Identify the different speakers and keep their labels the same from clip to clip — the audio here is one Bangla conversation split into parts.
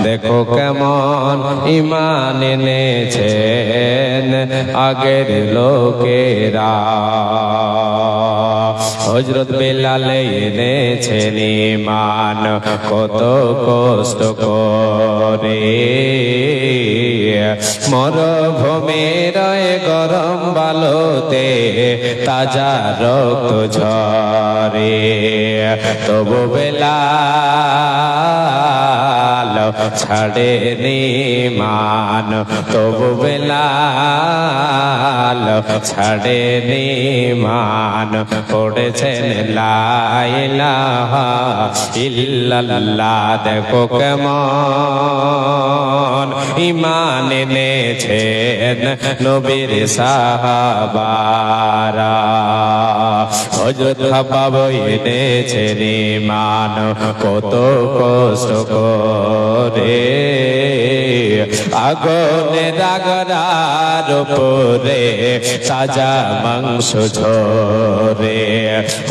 Speaker 1: দেখো কেমন ঈমান এনেছেন আগের লোকেরা। হযরত বেলাল এনেছেন ঈমান কত কষ্ট করে। মরুভূমির গরম বালুতে তাজা রক্ত ঝরে, তবু বেলাল ছাড়েনি ঈমান, তবু বেলাল ছাড়েনি ঈমান। পড়েছেন লা ইলাহা ইল্লাল্লাহ। দেখো কেমন ঈমান এনেছেন নবীর সাহাবারা। হযরত খাব্বাব এনেছেন ঈমান কত কষ্ট করে। আগুনের আগরার উপরে তাজা মাংস ঝরে।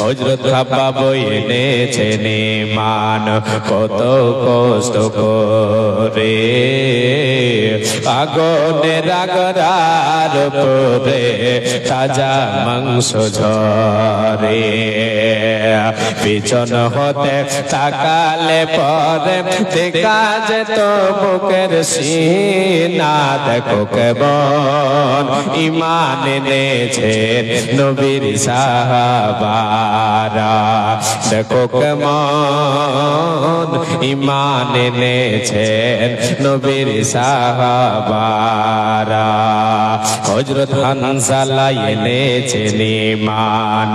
Speaker 1: হযরত খাব্বাব এনেছেন ঈমান কত কষ্ট করে। আগুনের আগরার উপরে তাজা মাংস ঝরে। পিছন হতে তাকালে পরে দেখা যেত বুকের সিনা। দেখো কেমন ঈমান এনেছেন নবীর সাহাবারা। দেখো কেমন ঈমান এনেছেন নবীর সাহাবারা। হযরত হানজালা এনেছেন ঈমান।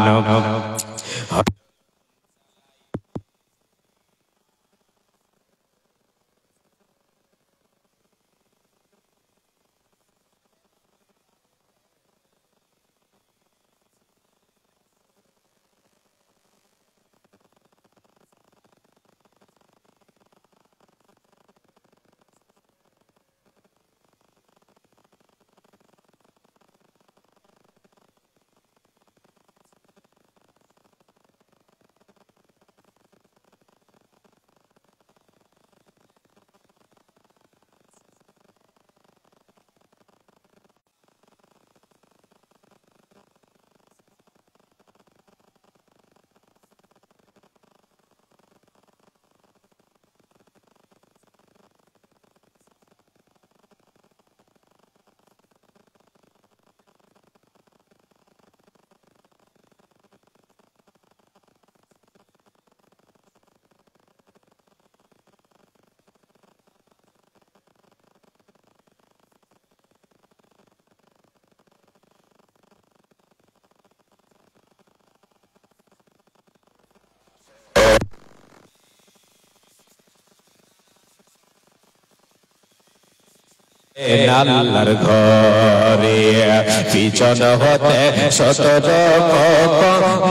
Speaker 1: আল্লাহর ঘরে পিছন হতে শত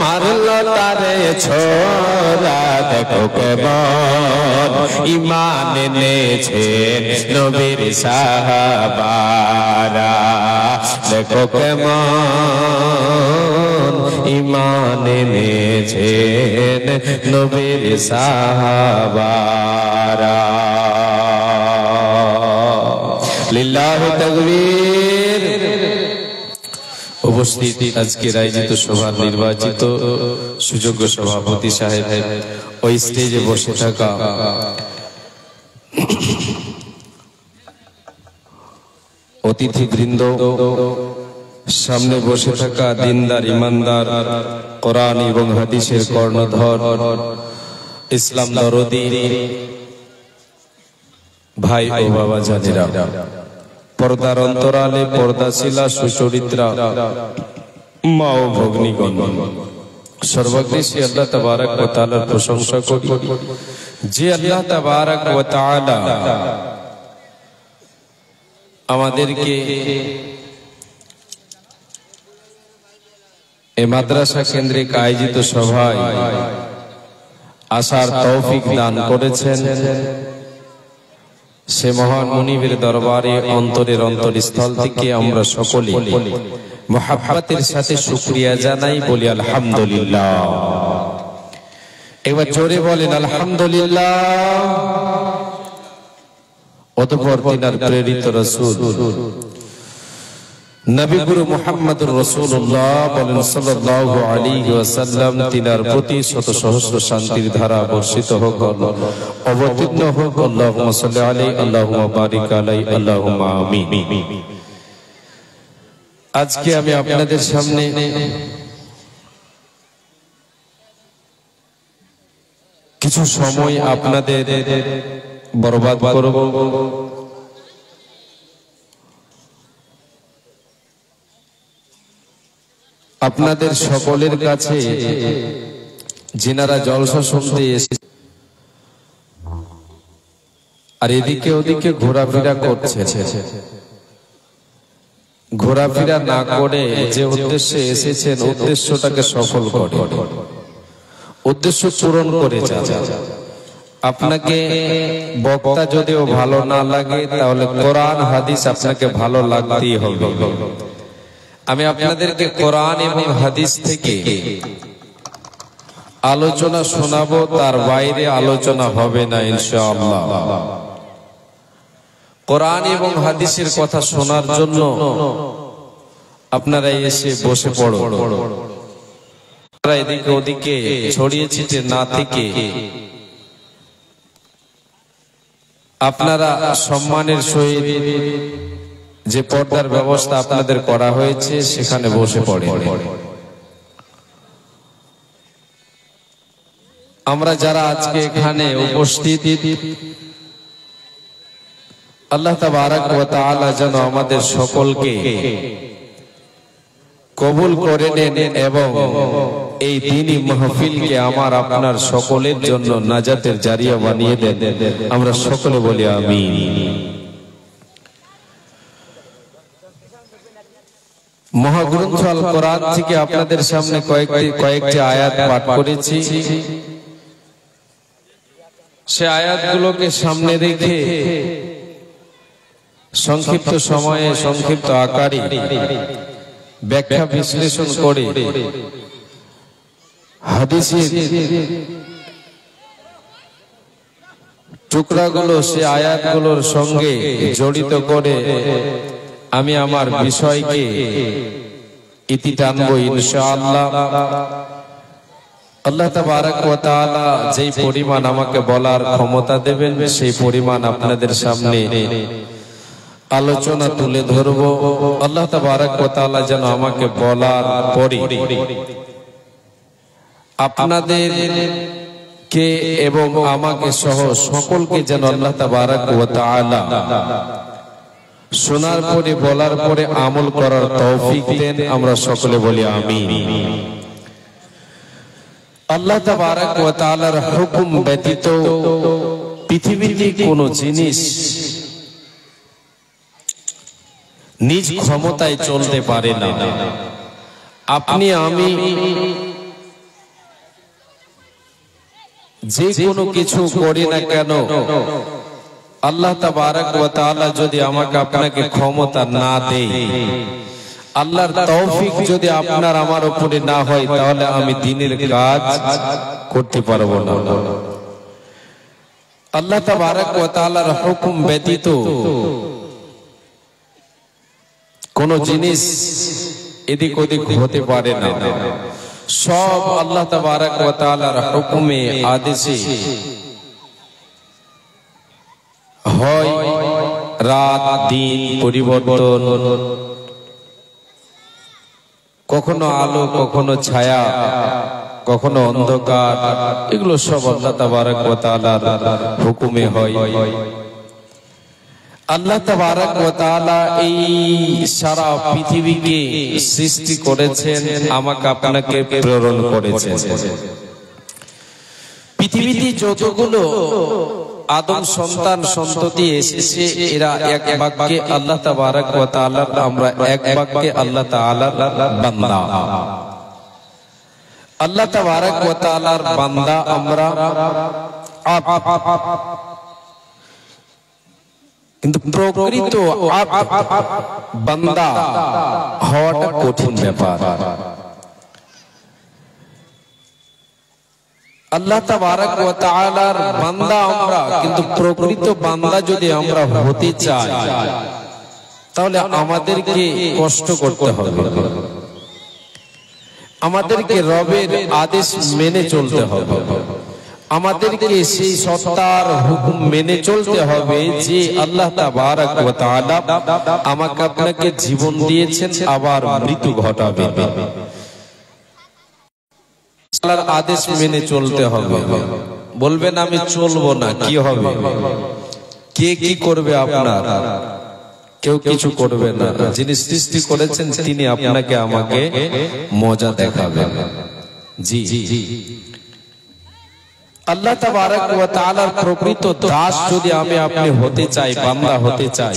Speaker 1: মারল তারে ছোরা। দেখো কেমন ঈমান এনেছেন নবীর সাহাবারা। দেখো কেমন ঈমান এনেছেন নবীর সাহাবারা। লিল্লাহু তাকবীর। উপস্থিত আজকের আয়োজিত সভার নির্বাচিত সুযোগ্য সভাপতি সাহেব, ওই স্টেজে বসে থাকা অতিথিবৃন্দ, সামনে বসে থাকা দিনদার ইমানদার কোরআন এবং হাদিসের কর্ণধর ইসলাম দরদি ভাই ও বাবা জানেরা, পর্দার অন্তরালে পর্দাশীলা সুচরিত্রা মা ও ভগ্নীগণ, সর্বগ্রী সে আল্লাহ তাবারক ওয়া তাআলার প্রশংসা করি যে আল্লাহ তাবারক ওয়া তাআলা আমাদেরকে এই মাদ্রাসা কেন্দ্রিক আয়োজিত সভায় আসার তৌফিক দান করেছেন। সে মহান মুনিবের দরবারে অন্তরের অন্তরস্থল থেকে আমরা সকলে মুহাব্বতের সাথে শুকরিয়া জানাই, বলি আলহামদুলিল্লাহ। এবার জোরে বলেন আলহামদুলিল্লাহ। অতঃপর তিনার প্রেরিত রাসূল নবী গুরু মুহাম্মদুর রাসূলুল্লাহ বলেন সাল্লাল্লাহু আলাইহি ওয়াসাল্লাম, তিনার প্রতি শত সহস্র শান্তির ধারা বর্ষিত হোক, অবতীর্ণ হোক। আল্লাহুম্মা সাল্লি আলাইহি, আল্লাহুম্মা বারিক আলাইহি, আল্লাহুম্মা আমিন। আজকে আমি আপনাদের সামনে কিছু সময় আপনাদের বরবাদ করব। আপনাদের সকলের কাছে যিনারা জলসা শুনতে এসে আর এদিকে ওদিকে ঘোরাফেরা করছে, ঘোরাফেরা না করে যে উদ্দেশ্যে এসেছেন উদ্দেশ্যটাকে সফল করে, উদ্দেশ্য পূরণ করে যান। আপনাকে বক্তা যদিও ভালো না লাগে, তাহলে কোরআন হাদিস আপনাকে ভালো লাগতেই হবে। আমি আপনাদেরকে কোরআন এবং হাদিস থেকে আলোচনা শোনাবো, তার বাইরে আলোচনা হবে না ইনশাআল্লাহ। কোরআন এবং হাদিসের কথা শোনার জন্য আপনারা এসে বসে পড়ো। এদিকে ওদিকে ছড়িয়ে ছিটিয়ে না থেকে আপনারা সম্মানের সহিত যে পর্দার ব্যবস্থা আপনাদের করা হয়েছে সেখানে বসে পড়ে। আমরা যারা আজকে এখানে উপস্থিত, আল্লাহ তাবারাক ওয়া তাআলা যেন আমাদের সকলকে কবুল করে নেন এবং এই দ্বীনি মাহফিলকে আমার আপনার সকলের জন্য নাজাতের জারিয়া বানিয়ে দেন। আমরা সকলে বলি আমিন। মহাগ্রন্থ আল কোরআন থেকে আপনাদের সামনে কয়েকটি আয়াত পাঠ করেছি। সে আয়াতগুলোকে সামনে রেখে সংক্ষিপ্ত সময়ে সংক্ষিপ্ত আকারে ব্যাখ্যা বিশ্লেষণ করে হাদিসের টুকরাগুলো সে আয়াতগুলোর সঙ্গে জড়িত করে আমি আমার বিষয়কে ইতি টানবো ইনশাআল্লাহ। আল্লাহ তাবারাক ওয়া তাআলা যেই পরিমাণ আমাকে বলার ক্ষমতা দেবেন সেই পরিমাণ আপনাদের সামনে আলোচনা তুলে ধরবো। আল্লাহ তাবারাক ওয়া তাআলা যেন আমাকে বলার পরে আপনাদের কে এবং আমাকে সহ সকলকে যেন আল্লাহ তাবারাক ওয়া তাআলা শোনার পরে বলার পরে আমল করার তৌফিক দেন। আমরা সকলে বলি আমিন। আল্লাহ তাবারাক ওয়া তাআলার হুকুম ব্যতীত পৃথিবীতে কোনো জিনিস নিজ ক্ষমতায় চলতে পারে না। আপনি আমি যে কোনো কিছু করি না কেন, আল্লাহ তাবারাক ওয়া তাআলা যদি আমাকে আপনাকে ক্ষমতা না দেয়, আল্লাহর তৌফিক যদি আপনার আমার উপরে না হয়, তাহলে আমি দ্বীনের কাজ করতে পারবো না। আল্লাহ তাবারাক ওয়া তাআলার হুকুম ব্যতীত কোন জিনিস এদিক ওদিক হতে পারে না। সব আল্লাহ তাবারাক ওয়া তাআলার হুকুমে আদেশে হয়। রাত দিন পরিবর্তন, কখনো আলো কখনো ছায়া কখনো অন্ধকার, এগুলো সব আল্লাহ তাবারাক ওয়া তাআলার হুকুমে হয়। আল্লাহ তাবারাক ওয়া তাআলা এই সারা পৃথিবীকে সৃষ্টি করেছেন, আমাকে আপনাকে প্রেরণ করেছেন। পৃথিবীতে যতগুলো আদম সন্তান সন্ততি এসেছে, এরা এক বাক্যে আল্লাহ তাবারাক ওয়া তাআলা, আমরা এক বাক্যে আল্লাহ তাআলার বান্দা। আল্লাহ তাবারাক ওয়া তাআলার বান্দা আমরা। কিন্তু প্রকৃত বান্দা হওয়াটা কঠিন ব্যাপার। আল্লাহ তাবারক ওয়া তাআলার বান্দা আমরা, কিন্তু প্রকৃত বান্দা যদি আমরা হতে চাই তাহলে আমাদেরকে কষ্ট করতে হবে, আমাদেরকে রবের আদেশ মেনে চলতে হবে, আমাদেরকে সেই সত্তার হুকুম মেনে চলতে হবে যে আল্লাহ তাবারক ওয়া তাআলা আমাকে আপনাকে জীবন দিয়েছেন, আবার মৃত্যু ঘটাবেন। আল্লাহর আদেশ মেনে চলতে হবে। বলবেন আমি চলবো না, কি হবে? কে কি করবে? আপনার কেউ কিছু করবে না। যিনি সৃষ্টি করেছেন তিনি আপনাকে আমাকে মজা দেখাবেন। জি, আল্লাহ তাবারক ওয়া তাআলার প্রকৃত দাস যদি আমি আপনি হতে চাই, বান্দা হতে চাই,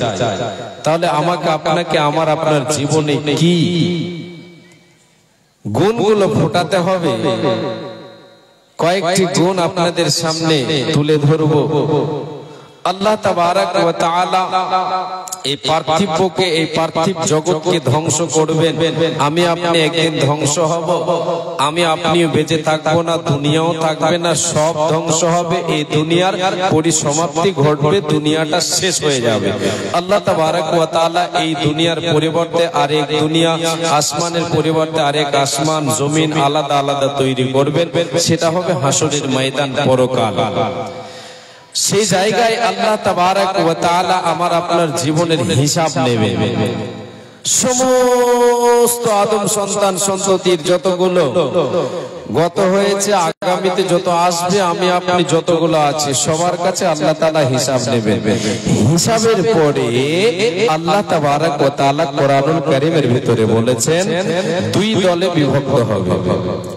Speaker 1: তাহলে আমাকে আপনাকে আমার আপনার জীবনে কি গুণগুলো ফোটাতে হবে? কয়েকটি গুণ আপনাদের সামনে তুলে ধরব। আল্লাহ তাবারক ওয়া তাআলা এই পার্থিবকে, এই পার্থিব জগৎকে ধ্বংস করবেন। আমি আপনি একদিন ধ্বংস হব, আমি আপনিও বেঁচে থাকবো না, দুনিয়াও থাকবে না, সব ধ্বংস হবে। এই দুনিয়ার পরিসমাপ্তি ঘটবে, দুনিয়াটা শেষ হয়ে যাবে। আল্লাহ তাবারক ওয়া তাআলা এই দুনিয়ার পরিবর্তে আরেক দুনিয়া, আসমানের পরিবর্তে আরেক আসমান, জমিন আলাদা আলাদা তৈরি করবেন। সেটা হবে হাসরের ময়দান, পরকাল। সেই জায়গায় আল্লাহ তাবারক ওয়া তাআলা আমার আপনার জীবনের হিসাব নেবে। সমস্ত আদম সন্তান সন্ততির যতগুলো গত হয়েছে, আগামীতে যত আসবে, আমি আপনি যতগুলো আছে, সবার কাছে আল্লাহ তাআলা হিসাব নেবেন। হিসাবের পরে আল্লাহ তাবারক ওয়া তাআলা কোরআনুল কারীমের ভিতরে বলেছেন দুই দলে বিভক্ত হবে।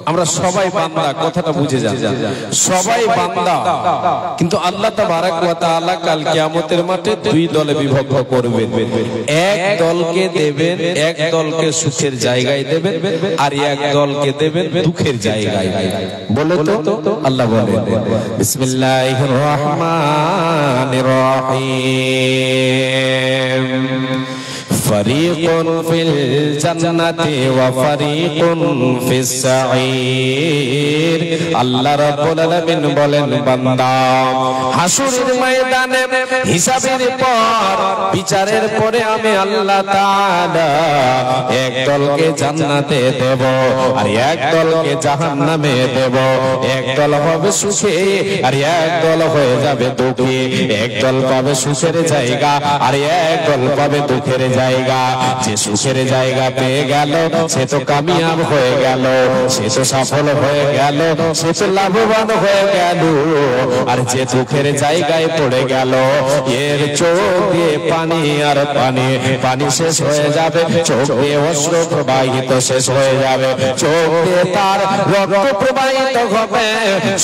Speaker 1: আমরা সবাই বান্দা, কথাটা বুঝে যান, সবাই বান্দা, কিন্তু আল্লাহ তাবারক ওয়া তাআলা কাল কিয়ামতের মাঠে দুই দলে বিভক্ত করবেন। এক দলকে দেবেন, এক দলকে সুখের জায়গায় দেবেন, আর এক দলকে দেবেন দুঃখের জায়গায়। বলে তো আল্লাহ বলেন বিসমিল্লাহির রহমানির রহিম ফারিকুন ফিল জান্নাতি ওয়া ফারিকুন ফিস সাঈর। আল্লাহ রাব্বুল আলামিন বলেন, বান্দা হাসরের ময়দানে হিসাবের পর, বিচারের পরে আমি আল্লাহ তাআলা এক দলকে জান্নাতে দেব, আর এক দলকে জাহান্নামে দেব। এক দল হবে সুখে, আর এক দল হয়ে যাবে দুঃখে। এক দল পাবে সুখের জায়গা, আর এক দল পাবে দুঃখের জায়গা। যে সুখের জায়গা পেয়ে গেল সে তো কামিয়াব হয়ে গেল, সে তো সফল হয়ে গেল, সে তো লাভবান হয়ে গেল। আর যে দুঃখের জায়গায় পড়ে গেল, এর চোখ দিয়ে পানি আর পানি, পানি শেষ হয়ে যাবে, চোখ দিয়ে অশ্র প্রবাহিত শেষ হয়ে যাবে, চোখ দিয়ে তার রক্ত প্রবাহিত হবে,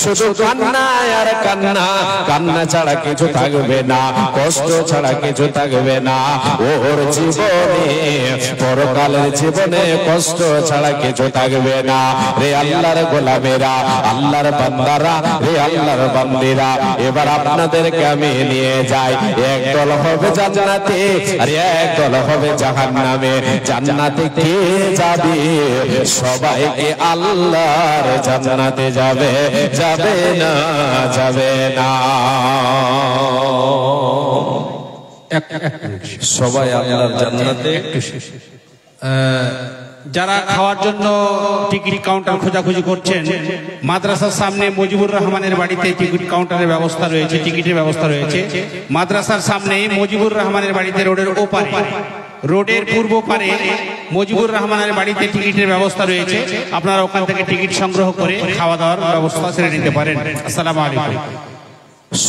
Speaker 1: শুধু কান্না আর কান্না, কান্না ছাড়া কিছু থাকবে না, কষ্ট ছাড়া কিছু থাকবে না। ওর জীবনে, পরকালের জীবনে কষ্ট ছাড়া কিছু থাকবে না। রে আল্লাহর গোলামেরা, আল্লাহর বান্দারা, রে আল্লাহর বান্দিরা, এবার আপনাদেরকে আমি নিয়ে যাই। এক দল হবে জান্নাতে, আর এক দল হবে জাহান্নামে। জান্নাতে কে যাবে? সবাইকে আল্লাহর জান্নাতে যাবে, যাবে না, যাবে না। সবাই আল্লাহর জান্নাতে।
Speaker 2: যারা খাওয়ার জন্য টিকিট কাউন্টার খোঁজাখুঁজি করছেন, মাদ্রাসার সামনে মুজিবুর রহমানের বাড়িতে টিকিট কাউন্টারের ব্যবস্থা রয়েছে, টিকিটের ব্যবস্থা রয়েছে। মাদ্রাসার সামনে মুজিবুর রহমানের বাড়িতে রোডের ওপারে, রোডের পূর্ব পারে মুজিবুর রহমানের বাড়িতে টিকিটের ব্যবস্থা রয়েছে। আপনারা ওখান থেকে টিকিট সংগ্রহ করে খাওয়া দাওয়ার ব্যবস্থা সেরে নিতে পারেন। আসসালামু আলাইকুম।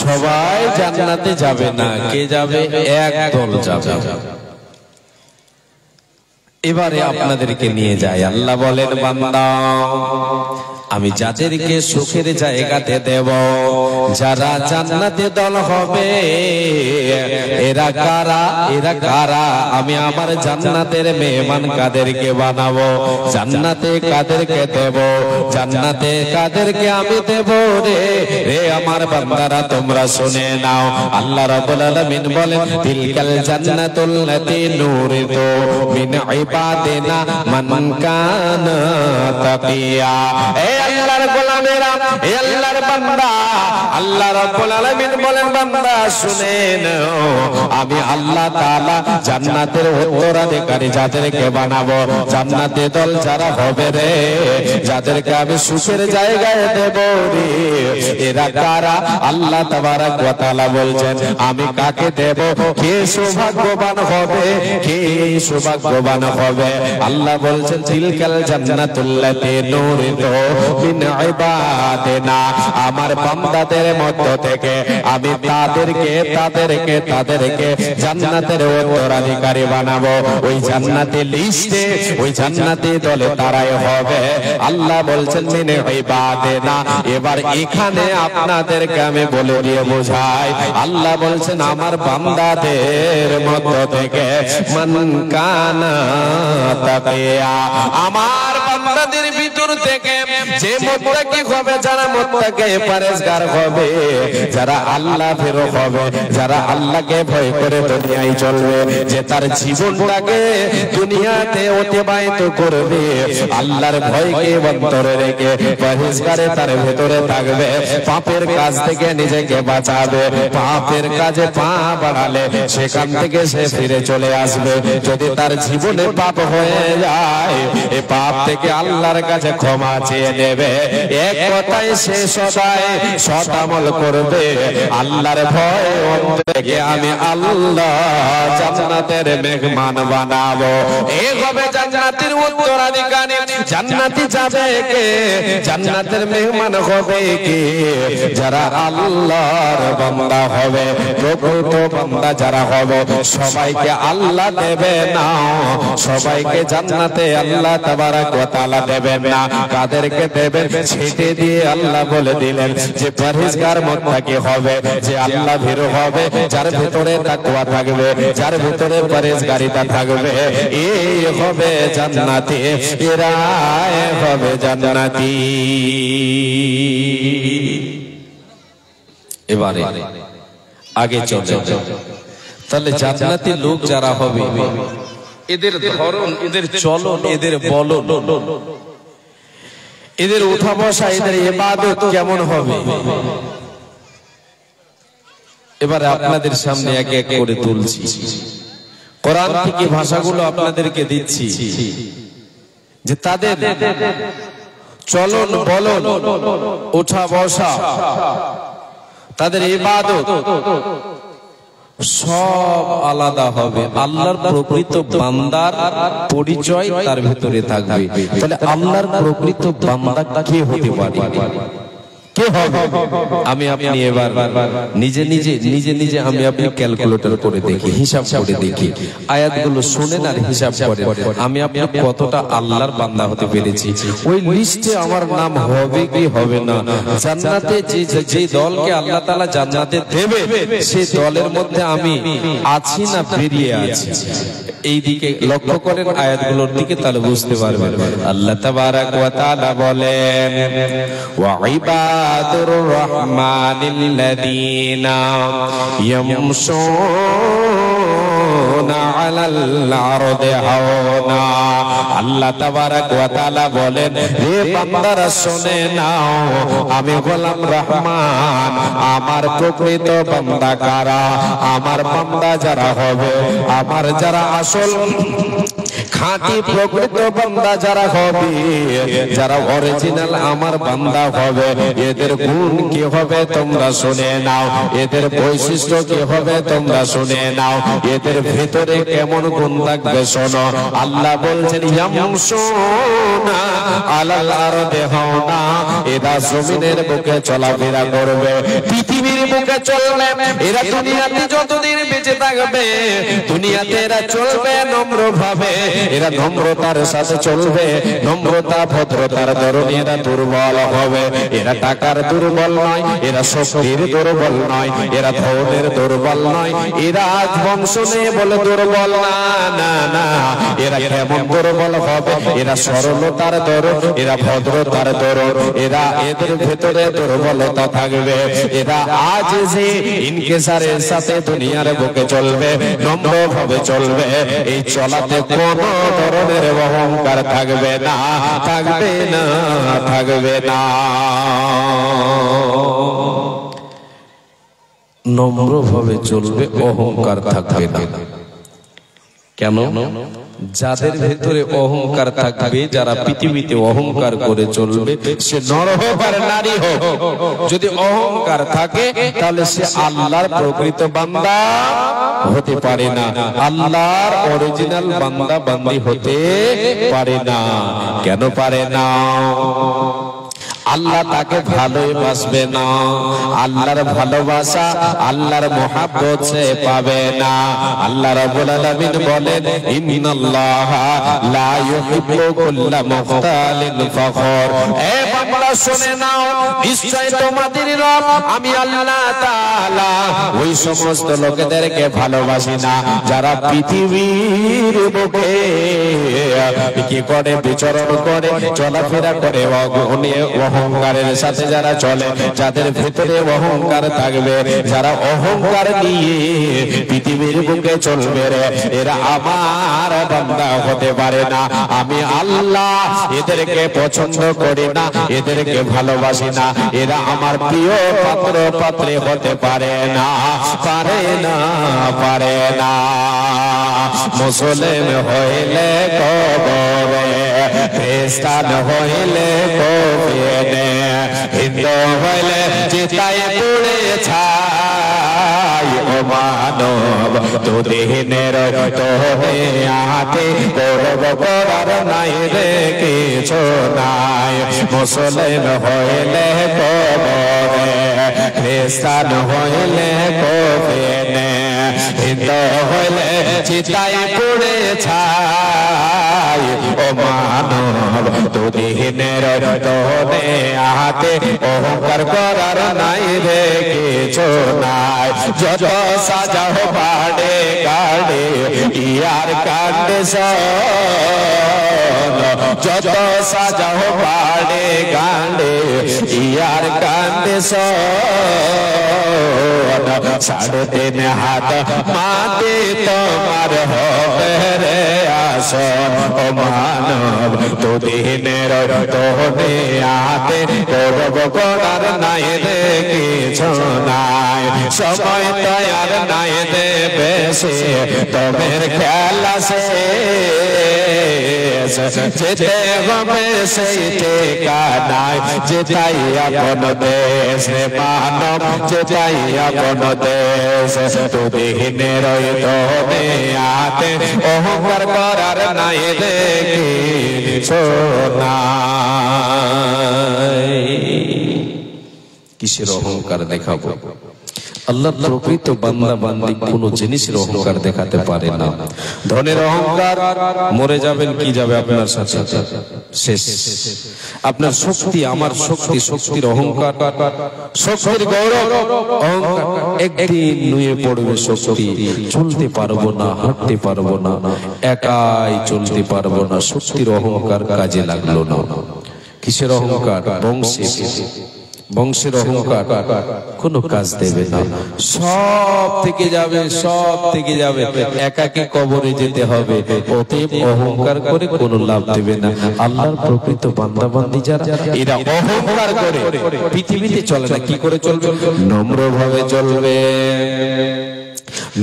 Speaker 1: সবাই জান্নাতে যাবে না, কে যাবে? এক দল যাবে। এবারে আপনাদেরকে নিয়ে যায়। আল্লাহ বলেন, বান্দা আমি যাদেরকে সুখের জায়গাতে দেব, যারা জান্নাতে দল হবে, এরা কারা? এরা কারা? আমি আমার জান্নাতের মেহমান কাদেরকে বানাবো, জান্নাতে কাদেরকে দেব, জান্নাতে কাদেরকে আমি দেব রে। রে আমার বান্দারা তোমরা শুনে নাও। আল্লাহ রাব্বুল আলামিন বলেন, তিলকাল জান্নাতুল লাতী নুরিদু মিন ইবাদিনা মান কানা তাকিয়া। আল্লাহর গোলামেরা, হে আল্লাহর বান্দা, আল্লাহ রাব্বুল আলামিন বলেন বান্দা শুনে নাও, আমি আল্লাহ তাআলা জান্নাতের উত্তরাধিকারী যাদেরকে বানাবো, জান্নাতে দল যারা হবে রে, যাদেরকে আমি সুখের জায়গায় দেব রে, এরা কারা? আল্লাহ তাবারক ওয়া তাআলা বলছেন আমি কাকে দেব, কে সৌভাগ্যবান হবে, কে সৌভাগ্যবান হবে। আল্লাহ বলছেন তিলকাল জান্নাতুল্লাতী নুরিদু মিন ইবাদিনা, আমার বান্দাদের মধ্য থেকে আমি তাদেরকে জান্নাতের উত্তরাধিকারী বানাবো। ওই জান্নাতে লিস্টে, ওই জান্নাতে দলে তারাই হবে। আল্লাহ বলছেন মিন ইবাদিনা। এবার এখানে আপনাদেরকে আমি বলে দিয়ে বোঝাই, আল্লাহ বলছেন আমার বান্দাদের মধ্য থেকে মান কানা তাকিয়া, আমার বান্দাদের ভিতর থেকে যে মুত্তাকি হবে, যারা মুত্তাকি পরহেজগার হবে, যারা আল্লাহ ভীরু হবে, যারা আল্লাহকে ভয় করে দুনিয়ায় চলবে, যে তার জীবনটাকে দুনিয়াতে অতিবাহিত করবে আল্লাহর ভয়কে অন্তরে রেখে, পরহেজগারে তার ভেতরে থাকবে, পাপের কাজ থেকে নিজেকে বাঁচাবে, পাপের কাজে পা বাড়ালে সেখান থেকে সে ফিরে চলে আসবে। যদি তার জীবনে পাপ হয়ে যায়, এই পাপ থেকে আল্লাহর কাছে ক্ষমা চেয়ে নেবে। এক কথায় সে সৎ আমল করবে, আল্লাহর ভয় থেকে আমি আল্লাহ জান্নাতের মেহমান বানাবো। এই হবে জান্নাতের উত্তরাধিকারী। জান্নাতে যাবে কে? জান্নাতের মেহমান হবে কে? যারা আল্লাহর বান্দা হবে, প্রকৃত বান্দা যারা হবে, সবাইকে আল্লাহ দেবে না, সবাইকে জান্নাতে আল্লাহ তাবারক ওয়া তাআলা দেবেন না। কাদেরকে দেবেন? ছেটে দিয়ে আল্লাহ বলে দিলেন যে পরহেজগার মুত্তাকি হবে, যে আল্লাহ ভীরু হবে, যার ভিতরে তাকওয়া থাকবে, যার ভিতরে পরহেজগারিতা থাকবে, এই হবে জান্নাতি, এরা হবে জান্নাতি। এবারে আগে চলে, তাহলে জান্নাতি লোক যারা হবে, এদের ধরন, এদের চলন, এদের বলন, এদের উঠা বসা, এদের ইবাদত কেমন হবে? এবারে আপনাদের সামনে এক এক করে তুলছি, কোরআন থেকে ভাষাগুলো আপনাদেরকে দিচ্ছি, যে তাদের চলন বলন, উঠা বসা, তাদের ইবাদত সব আলাদা হবে। আল্লাহর প্রকৃত বান্দার পরিচয় তার ভিতরে থাকবে। তাহলে আল্লাহর প্রকৃত বান্দা কে হতে পারে, কে হবে? আমি আপনি এবার নিজে নিজে আমি আপনি ক্যালকুলেটর করে দেখি, হিসাব করে দেখি, আয়াতগুলো শুনেন আর হিসাব করেন, আমি আপনি কতটা আল্লাহর বান্দা হতে পেরেছি। ওই লিস্টে আমার নাম হবে কি হবে না? জান্নাতে যে দলকে আল্লাহ তাআলা জান্নাতে দেবে, সেই দলের মধ্যে আমি আছি না বেরিয়ে আছি? এই দিকে লক্ষ্য করেন আয়াতগুলোর দিকে, তাহলে বুঝতে পারবেন। আল্লাহ তাবারক ওয়া তাআলা বলেন, ওয়া ইবাদুর রহমানিল্লাযীনা ইয়ামশুনা আলাল আরদি হাওনা। আল্লাহ তাবারক ওয়া তাআলা বলেন, হে বান্দারা শুনে নাও, আমি গোলাম রহমান, আমার প্রকৃত বান্দা কারা? আমার বান্দা যারা হবে, আমার যারা আসল খাঁটি প্রকৃত বান্দা যারা হবে, যারা অরিজিনাল আমার বান্দা হবে, এদের গুণ কি হবে তোমরা শুনে নাও, এদের বৈশিষ্ট্য কি হবে তোমরা শুনে নাও, এদের ভিতরে কেমন গুণ থাকবে শোনো। আল্লাহ বলছেন ইয়ামশুনা আলাল আরদি হাওনা, এরা জমিনের বুকে চলাফেরা করবে, পৃথিবীর বুকে চলবে। এরা দুনিয়াতে যতদিন বেঁচে থাকবে, দুনিয়াতে এরা চলবে নম্র ভাবে, এরা নম্রতার সাথে চলবে, নম্রতা ভদ্রতার ধরনে এরা দুর্বল হবে। এরা টাকার দুর্বল নয়, এরা শক্তির দুর্বল নয়, এরা ধনের দুর্বল নয়, এরা বংশ নিয়ে বলে দুর্বল না, না না। এরা কেমন দুর্বল হবে? এরা সরলতার দরদ, এরা ভদ্রতার দরদ, এরা এদের ভেতরে দুর্বলতা থাকবে। এরা আজ আজজি ইনকিসারের সাথে দুনিয়ার বুকে চলবে, নম্রভাবে চলবে। এই চলাতে কোনো ধরনের অহংকার থাকবে না, থাকবে না, থাকবে না। নম্রভাবে চলবে, অহংকার থাকবে না। কেন? যাদের ভেতরে অহংকার থাকবে, যারা পৃথিবীতে অহংকার করে চলবে, সে নর হোক আর নারী হোক, যদি অহংকার থাকে তাহলে সে আল্লাহর প্রকৃত বান্দা হতে পারে না, আল্লাহর অরিজিনাল বান্দা বান্দি হতে পারে না। কেন পারে না? আল্লাহ তাকে ভালোবাসবে না, আল্লাহর ভালোবাসা, আল্লাহর মহব্বত সে পাবে না। আল্লাহ রাব্বুল আলামিন বলেন, ইন্নাল্লাহা লা ইউহিব্বু কুল্লা মুখতালিন ফখর। এ বান্দা শুনে নাও, নিশ্চয় তোমাদের রব আমি আল্লাহ তাআলা ওই সমস্ত লোকেদেরকে ভালোবাসি না যারা পৃথিবীর বুকে কি করে, বিচরণ করে, চলাফেরা করে, অহংকারের সাথে যারা চলে, যাদের ভিতরে অহংকার থাকবে, যারা অহংকার নিয়ে পৃথিবীর বুকে চলবে রে, এরা আমার বান্দা হতে পারে না। আমি আল্লাহ এদেরকে পছন্দ করি না, এদেরকে ভালোবাসি না, এরা আমার প্রিয় পাত্র পাত্রী হতে পারে না, পারে না, পারে না। মুসলিম হইলে কবরে, খ্রিস্টান হইলে কবরে, হিন্দু হইলে চিতায় পুড়ে ছাই। ও মানব দুদিনের তোহে আতে করব করার নাই রে কিছু নাই। মুসলিম হইলে কবরে, খ্রিস্টান হইলে কবরে, হিন্দু হইলে চিতায় পুড়ে ছাই। ও মানব দুদিনের তোহে আতে অহংকার করার নাই রে কিছু নাই। যত সাজাও বাড়ে গাড়ে ইয়ার কাণ্ডে শোন, যত সাজাও বাড়ে গাড়ে ইয়ার কাণ্ডে শোন। 3.5 হাত মাটি তোমার হবে রে আসন। ও মানব দুদিনের তোহে আতে করব করার নাই রে কিছু নাই। সময় তৈয়ার নাই দেবে সে তোমার খেলা শেষ, যেতে হবে সেই ঠিকানায়, যেটাই আপন দেশ মানব, যেটাই আপন দেশ। দুদিনের তোহে আতে অহংকার করার নাই রে কিছু নাই। কিসের অহংকার দেখাবো? আল্লাহর প্রকৃত বান্দা বান্দি কোনো জিনিসের অহংকার দেখাতে পারে না। ধনের অহংকার, মরে যাবেন কি যাবে আপনার সাথে, শেষ। আপনার শক্তি, আমার শক্তি, শক্তির অহংকার, শক্তির গৌরব, অহংকার একদিন নুয়ে পড়বে। শক্তি, চলতে পারবো না, হাঁটতে পারবো না, একাই চলতে পারবো না। শক্তির অহংকার কাজে লাগলো না। কিসের অহংকার? বংশের অহংকার কোনো কাজ দেবে না, সব থেকে যাবে, সব থেকে যাবে, একাকে কবরে যেতে হবে। অতএব অহংকার করে কোনো লাভ দেবে না। আল্লাহর প্রকৃত বান্দা বান্দি যারা, এরা অহংকার করে পৃথিবীতে চলে না। কি করে চলবে? নম্রভাবে চলবে,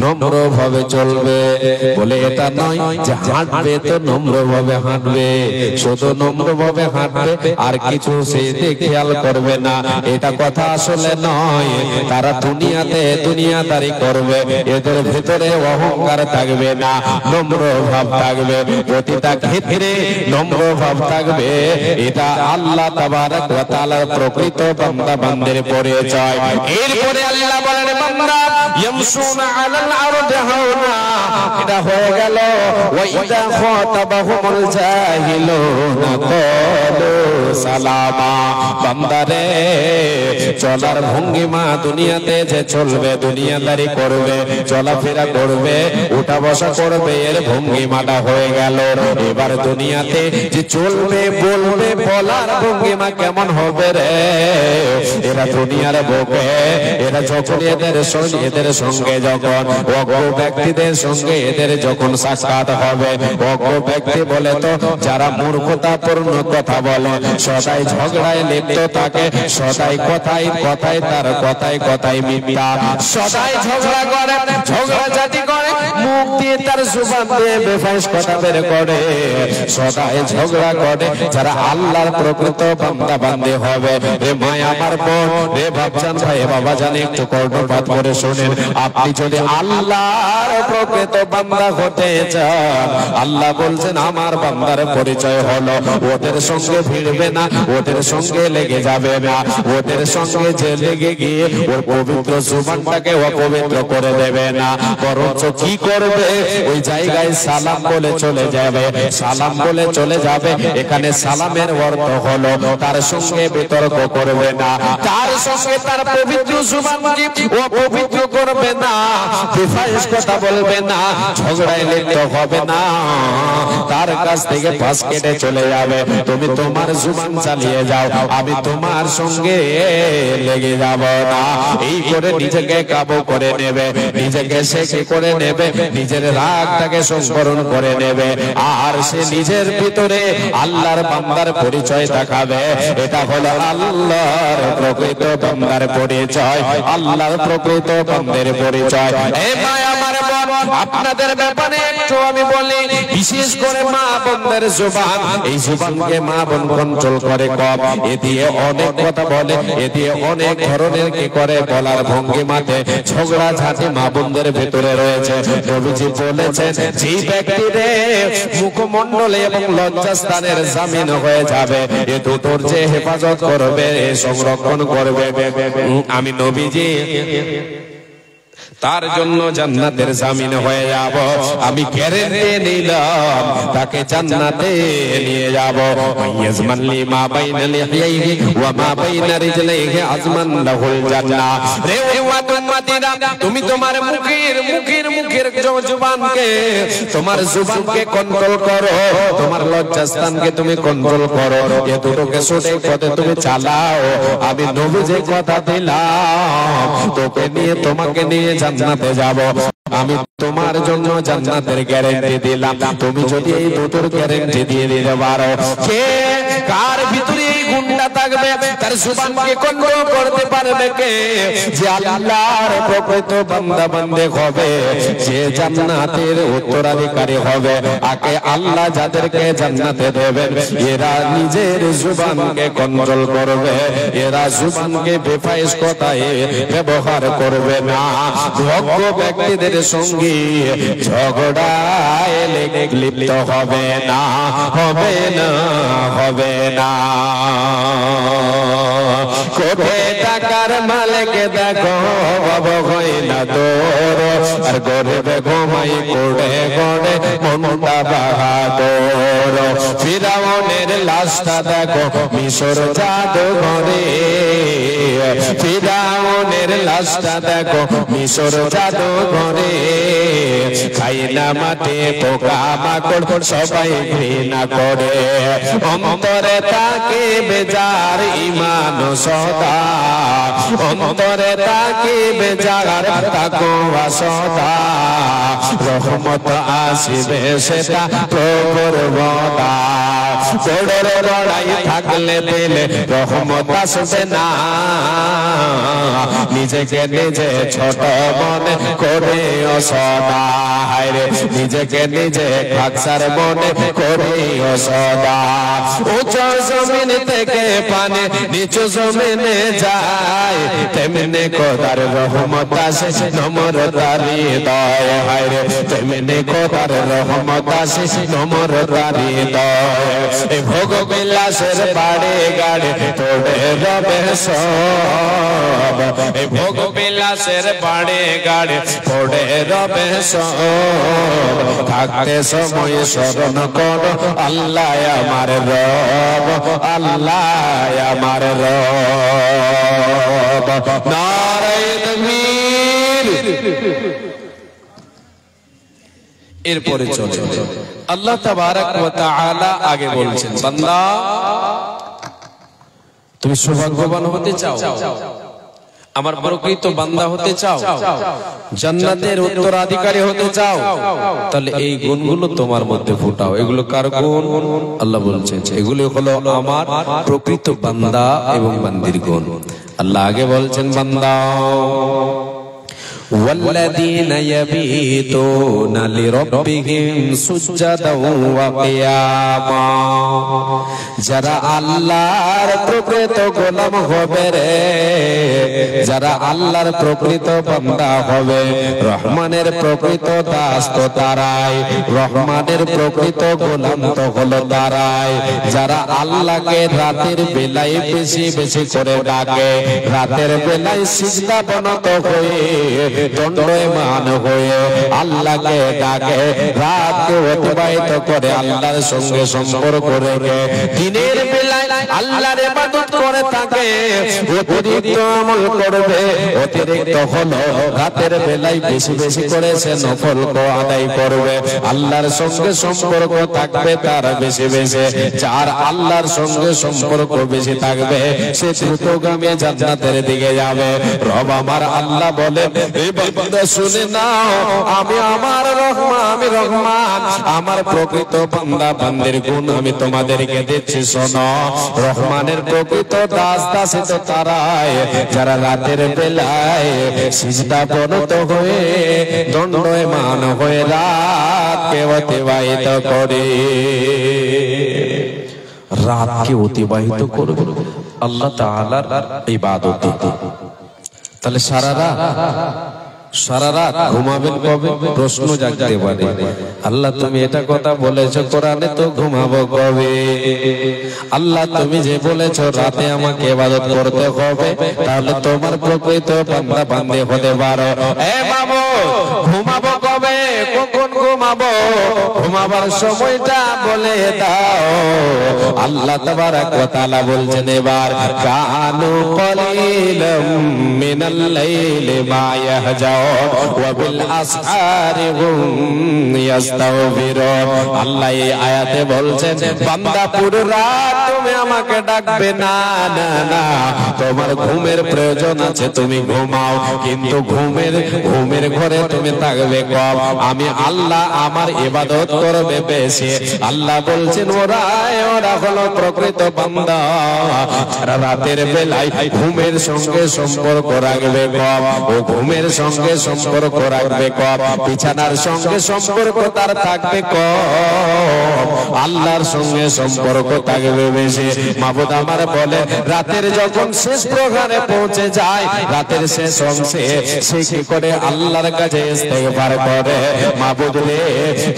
Speaker 1: নম্রভাবে চলবে। বলে এটা নয় যে হাঁটবে তো নম্রভাবে হাঁটবে, শুধু নম্রভাবে হাঁটবে আর কিছু সে খেয়াল করবে না, এটা কথা আসলে নয়। তারা দুনিয়াতে দুনিয়াদারি করবে, এদের ভিতরে অহংকার থাকবে না, নম্র ভাব থাকবে, প্রতিটা ক্ষেত্রে নম্র ভাব থাকবে। এটা আল্লাহ তাবারক ওয়া তাআলার প্রকৃত বান্দা বান্দির পরিচয়। এরপরে আল্লাহ বলেন, বান্দা ইয়ামশুনা আলা আলাল আরদি হাওনা, এটা হয়ে গেল ওয়া ইযা খাতাবাহুমুল জাহিলুনা ক্বালু সালামা। বান্দারে চলার ভঙ্গিমা দুনিয়াতে যে চলবে, দুনিয়াদারি করবে, চলাফেরা করবে, উঠা বসা করবে, এর ভঙ্গিমাটা হয়ে গেল। এবার দুনিয়াতে যে চলবে, বলবে, বলার ভঙ্গিমা কেমন হবে রে? এরা দুনিয়ার বুকে, এরা যখন এদের সঙ্গে যখন অজ্ঞ ব্যক্তিদের সঙ্গে এদের যখন সাক্ষাৎ হবে, অজ্ঞ ব্যক্তি বলে তো যারা মূর্খতাপূর্ণ কথা বলে, সদাই ঝগড়ায় লিপ্ত থাকে, সদাই কথাই কথাই তার কথাই কথাই মিথ্যা, সদাই ঝগড়া করে, ঝগড়াঝাটি করে, মুখ দিয়ে তার জুবান দিয়ে বেফাঁস কথা বের করে, সদাই ঝগড়া করে। যারা আল্লাহর প্রকৃত বান্দা বান্দী হবে, রে মায় আমার বোন, রে বাপজান ভাই, বাবা জানে একটু কর্ণপাত করে শুনেন। আপনি যদি আল্লাহর প্রকৃত বান্দা হতে চান, আল্লাহ বলছেন আমার বান্দার পরিচয় হলো ওদের সঙ্গে ভিড়বে না, ওদের সঙ্গে লেগে যাবে না, ওদের সঙ্গে যে লেগে গিয়ে ওর পবিত্র জুবানটাকে অপবিত্র করে দেবে না, বরঞ্চ কি করবে? ওই জায়গায় সালাম বলে চলে যাবে, সালাম বলে চলে যাবে। এখানে সালামের অর্থ হলো তার সঙ্গে বিতর্ক করবে না, তার সঙ্গে তার পবিত্র জুবানকে অপবিত্র করবে না, বেফাঁস কথা বলবে না, ঝগড়ায় লিপ্ত হবে না, তার কাছ থেকে পাশ কেটে চলে যাবে। তুমি তোমার জুবান চালিয়ে যাও, আমি তোমার সঙ্গে লেগে যাব না। এই করে নিজেকে কাবু করে নেবে, নিজেকে শেখে করে নেবে, নিজের রাগটাকে সংবরণ করে নেবে, আর সে নিজের ভিতরে আল্লাহর বান্দার পরিচয় দেখাবে। এটা হলো আল্লাহর প্রকৃত বান্দার পরিচয়, আল্লাহর প্রকৃত বান্দার পরিচয়। এই ভাই আমার বোন, আপনাদের ব্যাপারে একটু আমি বলি, বিশেষ করে মা বোনদের জুবান, এই জুবানকে মা বোন কন্ট্রোল করে কম, এ দিয়ে অনেক কথা বলে, এ দিয়ে অনেক ধরনের কি করে বলার ভঙ্গিমাতে ঝগড়া ঝাঁটি মা বোনদের ভিতরে রয়েছে। নবীজি বলেছেন, যে ব্যক্তিরে মুখমণ্ডলে এবং লজ্জাস্থানের জামিন হয়ে যাবে, এ দুটোর যে হেফাজত করবে, সংরক্ষণ করবে, আমি নবীজি তার জন্য জান্নাতের জামিন হয়ে যাব। আমি গ্যারান্টি নিলাম তাকে জান্নাতে নিয়ে যাব। ইয়াজমানলি মা বাইনা লিহিয়াইহি ওয়া মা বাইনা রিজলাইহি আজমান লাহুল জান্নাহ। রে উম্মতিরা, তুমি তোমার মুখের জবানকে, তোমার জবানকে কন্ট্রোল করো, তোমার লজ্জাস্থানকে তুমি কন্ট্রোল করো, এ দুটোকে সঠিক পথে তুমি চালাও। আমি নবী যে কথা দিলাম, তোকে নিয়ে তোমাকে নিয়ে জান্নাতে যাব, আমি তোমার জন্য জান্নাতের গ্যারান্টি দিলাম। তুমি যদি এই দুটোর গ্যারান্টি দিয়ে দিতে পারো, কে কার ভিতরে এই গুণটা থাকবে, তার জবানকে কন্ট্রোল করতে পারবে কে? যে আল্লাহর প্রকৃত বান্দা বান্দে হবে, যে জান্নাতের উত্তরাধিকারী হবে। আগে আল্লাহ যাদেরকে জান্নাতে দেবেন, এরা নিজের জবানকে কন্ট্রোল করবে, এরা জবানকে বেফাঁস কথায় ব্যবহার করবে না, ভক্ত ব্যক্তিদের সঙ্গে ঝগড়ায় লিপ্ত হবে না, হবে না, হবে না। কোটি টাকার মালিক দেখো বাবা হয় না তোর, আর গরিবে ঘুমাই কোড়ে কোড়ে মনটা বাহাদুর। ফিরাউনের লাশটা দেখো মিশর জাদুঘরে, ফিরাউনের লাশটা দেখো মিশর জাদুঘরে। খাই না মাটি পোকা মাকড় সবাই ঘৃণা করে, অন্তরে তাকে বেজার ইমান সদা, অন্তরে তাকে বেজার তাকওয়া সদা। রহমত আসিবে সেটা প্রভুর বদা, বড়র বড়াই থাকলে দিলে রহমত আসবে না। নিজেকে নিজে ছোট মনে করে সদা, হায়রে নিজেকে নিজে খাকসার মনে করে সদা। উঁচু জমিন থেকে পানি নিচু জমিনে যায়, তেমনি খোদার রহমত আসে নম্রতার হৃদয়, হায়রে তেমনি খোদার রহমত আসে নম্রতার হৃদয়। ভোগ বিলাসের বাড়ি গাড়ি তোড়ে রবে সব, এই ভোগ বিলাসের বাড়ি গাড়ি তোড়ে রবে সব। থাকতে সময় স্মরণ কর আল্লাহ আমার রব, আল্লাহ আমার রব। নারায়ে তাকবীর। এরপরে চলে আল্লাহ তাবারক ওয়া তাআলা আগে বলছেন, বান্দা তুমি সৌভাগ্যবান হতে চাও, আমার প্রকৃত বান্দা হতে চাও, জান্নাতের উত্তরাধিকারী হতে চাও, তাহলে এই গুণগুলো তোমার মধ্যে ফুটাও। এগুলো কার গুণ? আল্লাহ বলছেন এগুলো হলো আমার প্রকৃত বান্দা এবং বান্দির গুণ। আল্লাহ আগে বলছেন, বান্দা والذين يبيتون لربهم سجدا وقياما, যারা আল্লাহর প্রকৃত গোলাম হবে রে, যারা আল্লাহর প্রকৃত বান্দা হবে, রহমানের প্রকৃত দাস তো তারাই, রহমানের প্রকৃত গোলাম তো হলো তারাই যারা আল্লাহকে রাতের বেলায় বেশি বেশি করে ডাকে, রাতের বেলায় সিজদা বনত হয়ে দণ্ডায়মান হয়ে আল্লাহকে ডাকে, রাতকে অতিবাহিত করে আল্লাহর সঙ্গে সম্পর্ক রেখে দিনের বেলায় আল্লাহর ইবাদত করে থাকে, অতিরিক্ত আমল করবে, অতিরিক্ত হলো রাতের বেলায় বেশি বেশি করে সে নফল আদায় করবে, আল্লাহর সঙ্গে সম্পর্ক থাকবে তার বেশি বেশি। যার আল্লাহর সঙ্গে সম্পর্ক বেশি থাকবে সে দ্রুতগামী জান্নাতের দিকে যাবে। রব আমার আল্লাহ বলে, বান্দা শুনে নাও, আমি আমার রহমান, আমি রহমান, আমার প্রকৃত বান্দা বান্দির গুণ আমি তোমাদেরকে দিচ্ছি শোনো। রহমানের প্রকৃত দাস দাসী তো তারাই যারা রাতের বেলায় সিজদা বনত হয়ে দণ্ডায়মান হয়ে রাতকে অতিবাহিত করে, রাতকে অতিবাহিত করবে আল্লাহ তাআলার ইবাদতে। তাহলে সারা রাত ঘুমাবেন কবে? প্রশ্ন জাগতে পারে, আল্লাহ তুমি এটা কথা বলেছো কোরআনে, তো ঘুমাবো কবে? আল্লাহ তুমি যে বলেছো রাতে আমাকে ইবাদত করতে হবে, তাহলে তোমার প্রকৃত বান্দা বান্দি হতে পারো। এ বাবু ঘুমাবো কবে? কখন ঘুমাবো? ঘুমাবার সময়টা বলে দাও। আল্লাহ তাবারক ওয়া তাআলা বলছেন এবার, কানু কলিলাম মিনাল লাইলি মা ইয়াহজাউন ওয়া বিল আসহারি হুম ইস্তাগফিরুন। আল্লাহ এই আয়াতে বলছেন, বান্দা পুরো রাত তুমি আমাকে ডাকবে না, না না, তোমার ঘুমের প্রয়োজন আছে তুমি ঘুমাও, কিন্তু ঘুমের ঘরে তুমি থাকবে কম, আমি আল্লাহ আমার ইবাদত করবে বেশি। আল্লাহ বলছেন ওরা হলো প্রকৃত বান্দা যারা রাতের বেলায় ঘুমের সঙ্গে সম্পর্ক রাখবে কম, ও ঘুমের সঙ্গে সম্পর্ক রাখবে কম, বিছানার সঙ্গে সম্পর্ক তার থাকবে কম, আল্লাহর সঙ্গে সম্পর্ক থাকবে বেশি। মাবুদ আমার বলে, রাতের যখন শেষ প্রহরে পৌঁছে যায়, রাতের শেষ অংশে সে কি করে আল্লাহর কাছে ইস্তেগফার করে, মাবুদ রে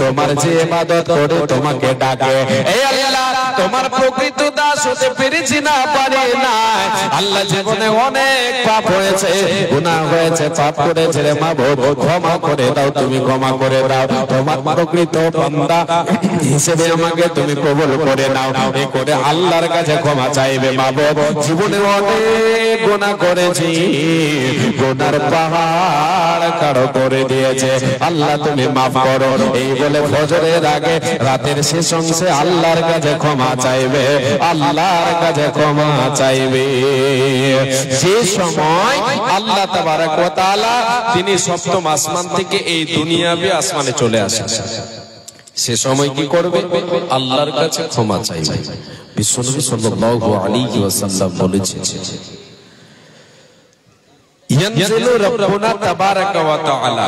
Speaker 1: তোমার যে ইবাদত করে তোমাকে ডাকে, এই আল্লাহ তোমার প্রকৃত দাস হতে পেরেছি না, পারি না, আল্লাহ জীবনে অনেক পাপ হয়েছে, গুনাহ হয়েছে, পাপ করেছে রে মাবুদ, ক্ষমা করে দাও, তুমি ক্ষমা করে দাও, তোমার প্রকৃত বান্দা হিসেবে আমাকে তুমি কবুল করে নাও। এই করে আল্লাহর কাছে ক্ষমা চাইবে। মাবুদ জীবনে অনেক গুনাহ করেছি, গুনার পাহাড় কারো করে দিয়েছে, আল্লাহ তুমি মাফ করো। এই বলে ফজরের আগে রাতের শেষ অংশে আল্লাহর কাছে ক্ষমা চাইবে, আল্লাহর কাছে ক্ষমা চাইবে। যে সময় আল্লাহ তাবারক ওয়া তাআলা তিনি সপ্তম আসমান থেকে এই দুনিয়াবি আসমানে চলে আসেন, সে সময় কি করবে? আল্লাহর কাছে ক্ষমা চাইবে। বিশ্বনবী সাল্লাল্লাহু আলাইহি ওয়াসাল্লাম বলেছেন, ইয়ানজিলু রাব্বুনা তাবারাকা ওয়া তাআলা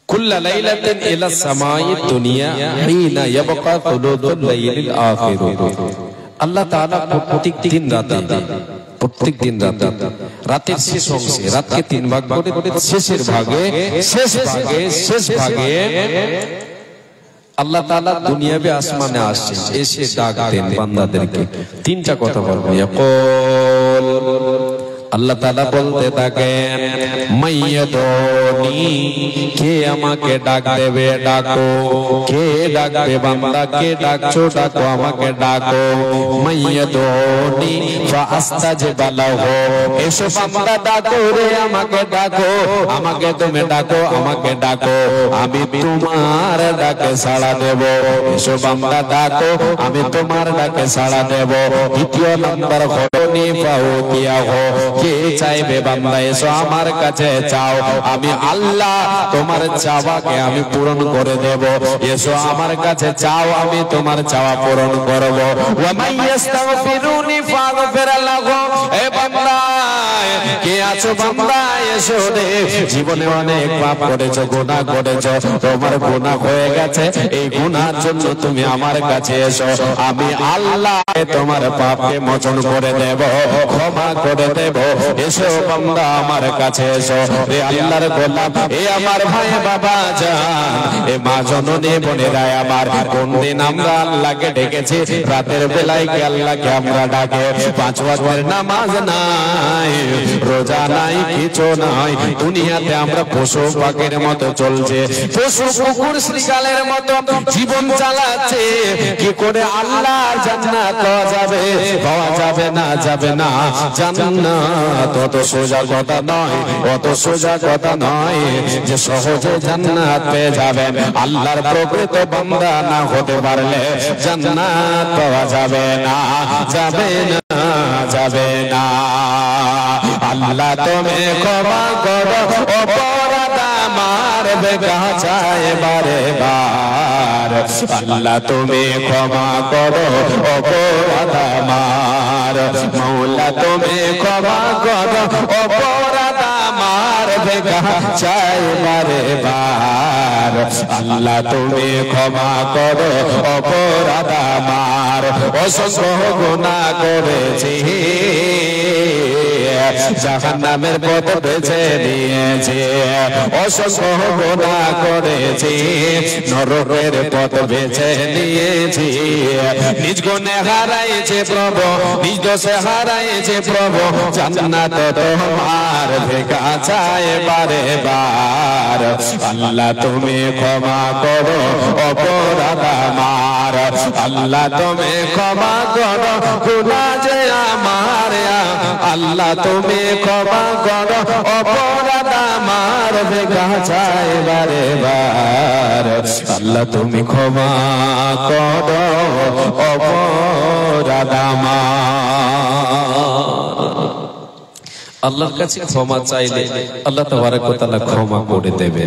Speaker 1: কুল্লা লাইলাতিন ইলা সামাই দুনিয়া হিনা ইয়াবকা তুলুদুল লাইলিল আখির। আল্লাহ তাআলা প্রত্যেক দিন রাতে রাতের শেষ অংশে, রাতকে তিন ভাগ করে শেষ ভাগে আল্লাহ তাআলা দুনিয়াবে আসমানে আসছে, এসে ডাক দেন বান্দাদেরকে। তিনটা কথা বলবেন, ইয়াকুল, আল্লাহ তাআলা বলতে থাকেন, মাইয়াদুনি, কে আমাকে ডাক দেবে, ডাকো। কে ডাকবে বান্দা, কে ডাকছো, ডাকো, আমাকে ডাকো। মাইয়াদুনি ফাআস্তাজিব লাহু, এসো বান্দা ডাকো রে, আমাকে ডাকো, আমাকে তুমি ডাকো, আমাকে ডাকো, আমি তোমার ডাকে সাড়া দেব। এসো বান্দা ডাকো, আমি তোমার ডাকে সাড়া দেব। দ্বিতীয় নাম্বার ঘটনি ফাউতিয়াহু, কে চাইবে বান্দা, এসো আমার কাছে চাও, আমি আল্লাহ তোমার চাওয়াকে আমি পূরণ করে দেব। এসো আমার কাছে চাও, আমি তোমার চাওয়া পূরণ করব। ওয়া মাইয়াস্তাগফিরুনি ফাগফির লাহু, এ বান্দা কে আছো বান্দা, এসো রে, জীবনে অনেক পাপ করেছো, গুনাহ করেছো, তোমার গুনাহ হয়ে গেছে, এই গুনাহর জন্য তুমি আমার কাছে এসো, আমি আল্লাহ তোমার পাপকে মোচন করে দেব, ক্ষমা করে দেব। এসো বান্দা আমার কাছে এসো রে আল্লাহর গোলাম, এ আমার ভাই বাবা জান, এ মা জননী বোনেরা আমার, কোন দিন আমরা আল্লাহকে ডেকেছি, রাতের বেলায় কি আল্লাহকে আমরা ডাকে? 5 ওয়াক্তের নামাজ নাই, রোজা নাই, কিছু নাই, দুনিয়াতে আমরা পশু পাখির মতো চলছে, পশু কুকুর শ্রীকালের মতো জীবন চালাচ্ছে। কি করে আল্লাহর জান্নাত পাওয়া যাবে? পাওয়া যাবে না, যাবে না। জান্নাত অত সোজা কথা নয়, অত সোজা কথা নয় যে সহজে জান্নাত পেয়ে যাবেন। আল্লাহর প্রকৃত বান্দা না হতে পারলে জান্নাত পাওয়া যাবে না, যাবে না, যাবে না। আল্লাহ তুমি ক্ষমা করো, অপরাধ আমার বেগাছায় বারে বার। আল্লাহ তুমি ক্ষমা করো, অপরাধ আমার, মৌলা তুমি ক্ষমা করো, অপরাধ আমার বেগাছায় বারে বার। আল্লাহ তুমি ক্ষমা করো, অপরাধ আমার, অসংখ্য গুনাহ করেছি, জাহান্নামের পথ বেছে নিয়েছি, অসংখ্য গুনাহ করেছি, নরকের পথ বেছে নিয়েছি। নিজ গুণে হারাইছে প্রভু, নিজ দোষে হারাইছে প্রভু, জান্নাত তোমার বেগাছায় বারে বার। আল্লাহ তুমি ক্ষমা করো, অপরাধ আমার, আল্লাহ তুমি ক্ষমা করো, গুনাহ যে আমার, আল্লাহ তুমি ক্ষমা করো, অপরাধ আমার বেগাছায় বারে বার। আল্লাহ তুমি ক্ষমা করো, অপরাধ আমার। আল্লাহর কাছে ক্ষমা চাইলে আল্লাহ তাবারক ওয়া তাআলা ক্ষমা করে দেবে।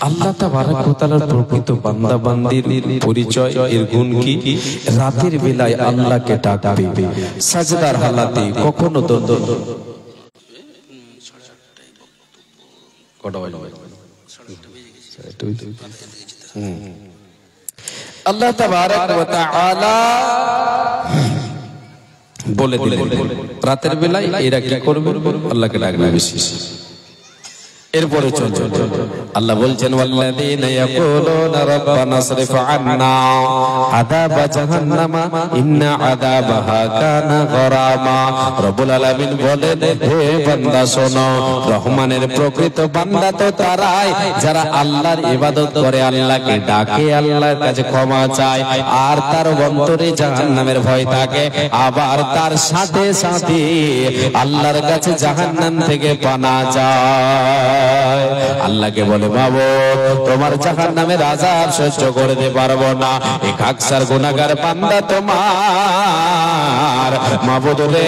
Speaker 1: আল্লাহ তাবারক ওয়া তাআলার প্রকৃত বান্দা বান্দির পরিচয়, এর গুণ কি? রাতের বেলায় আল্লাহকে ডাকবে, সাজদার হালাতে, কখনো আল্লাহ তাবারক ওয়া তাআলা বলে দিলেন রাতের বেলায় এরা কি করবে? আল্লাহকে ডাকবে বেশি। এরপরে চল আল্লাহ বলছেন, ওয়াল্লাযীনা ইয়াকুলুনা রাব্বানা ইসরিফ আন্না আযাবা জাহান্নামা ইন্না আযাবাহা কানা গরামা। রব্বুল আলামিন বলেন, হে বান্দা শোনো, রহমানের প্রকৃত বান্দা তো তারাই যারা আল্লাহর ইবাদত করে, আল্লাহকে ডাকে, আল্লাহর কাছে ক্ষমা চায়, আর তার অন্তরে জাহান্নামের ভয় থাকে, আবার তার সাথে সাথে আল্লাহর কাছে জাহান্নাম থেকে পানা চায়। আল্লাহকে বলে, মাবুদ তোমার জাহান্নামের আযাব সহ্য করতে পারবো না, এই কাকসার গুনাহগার বান্দা তোমার, মাবুদ রে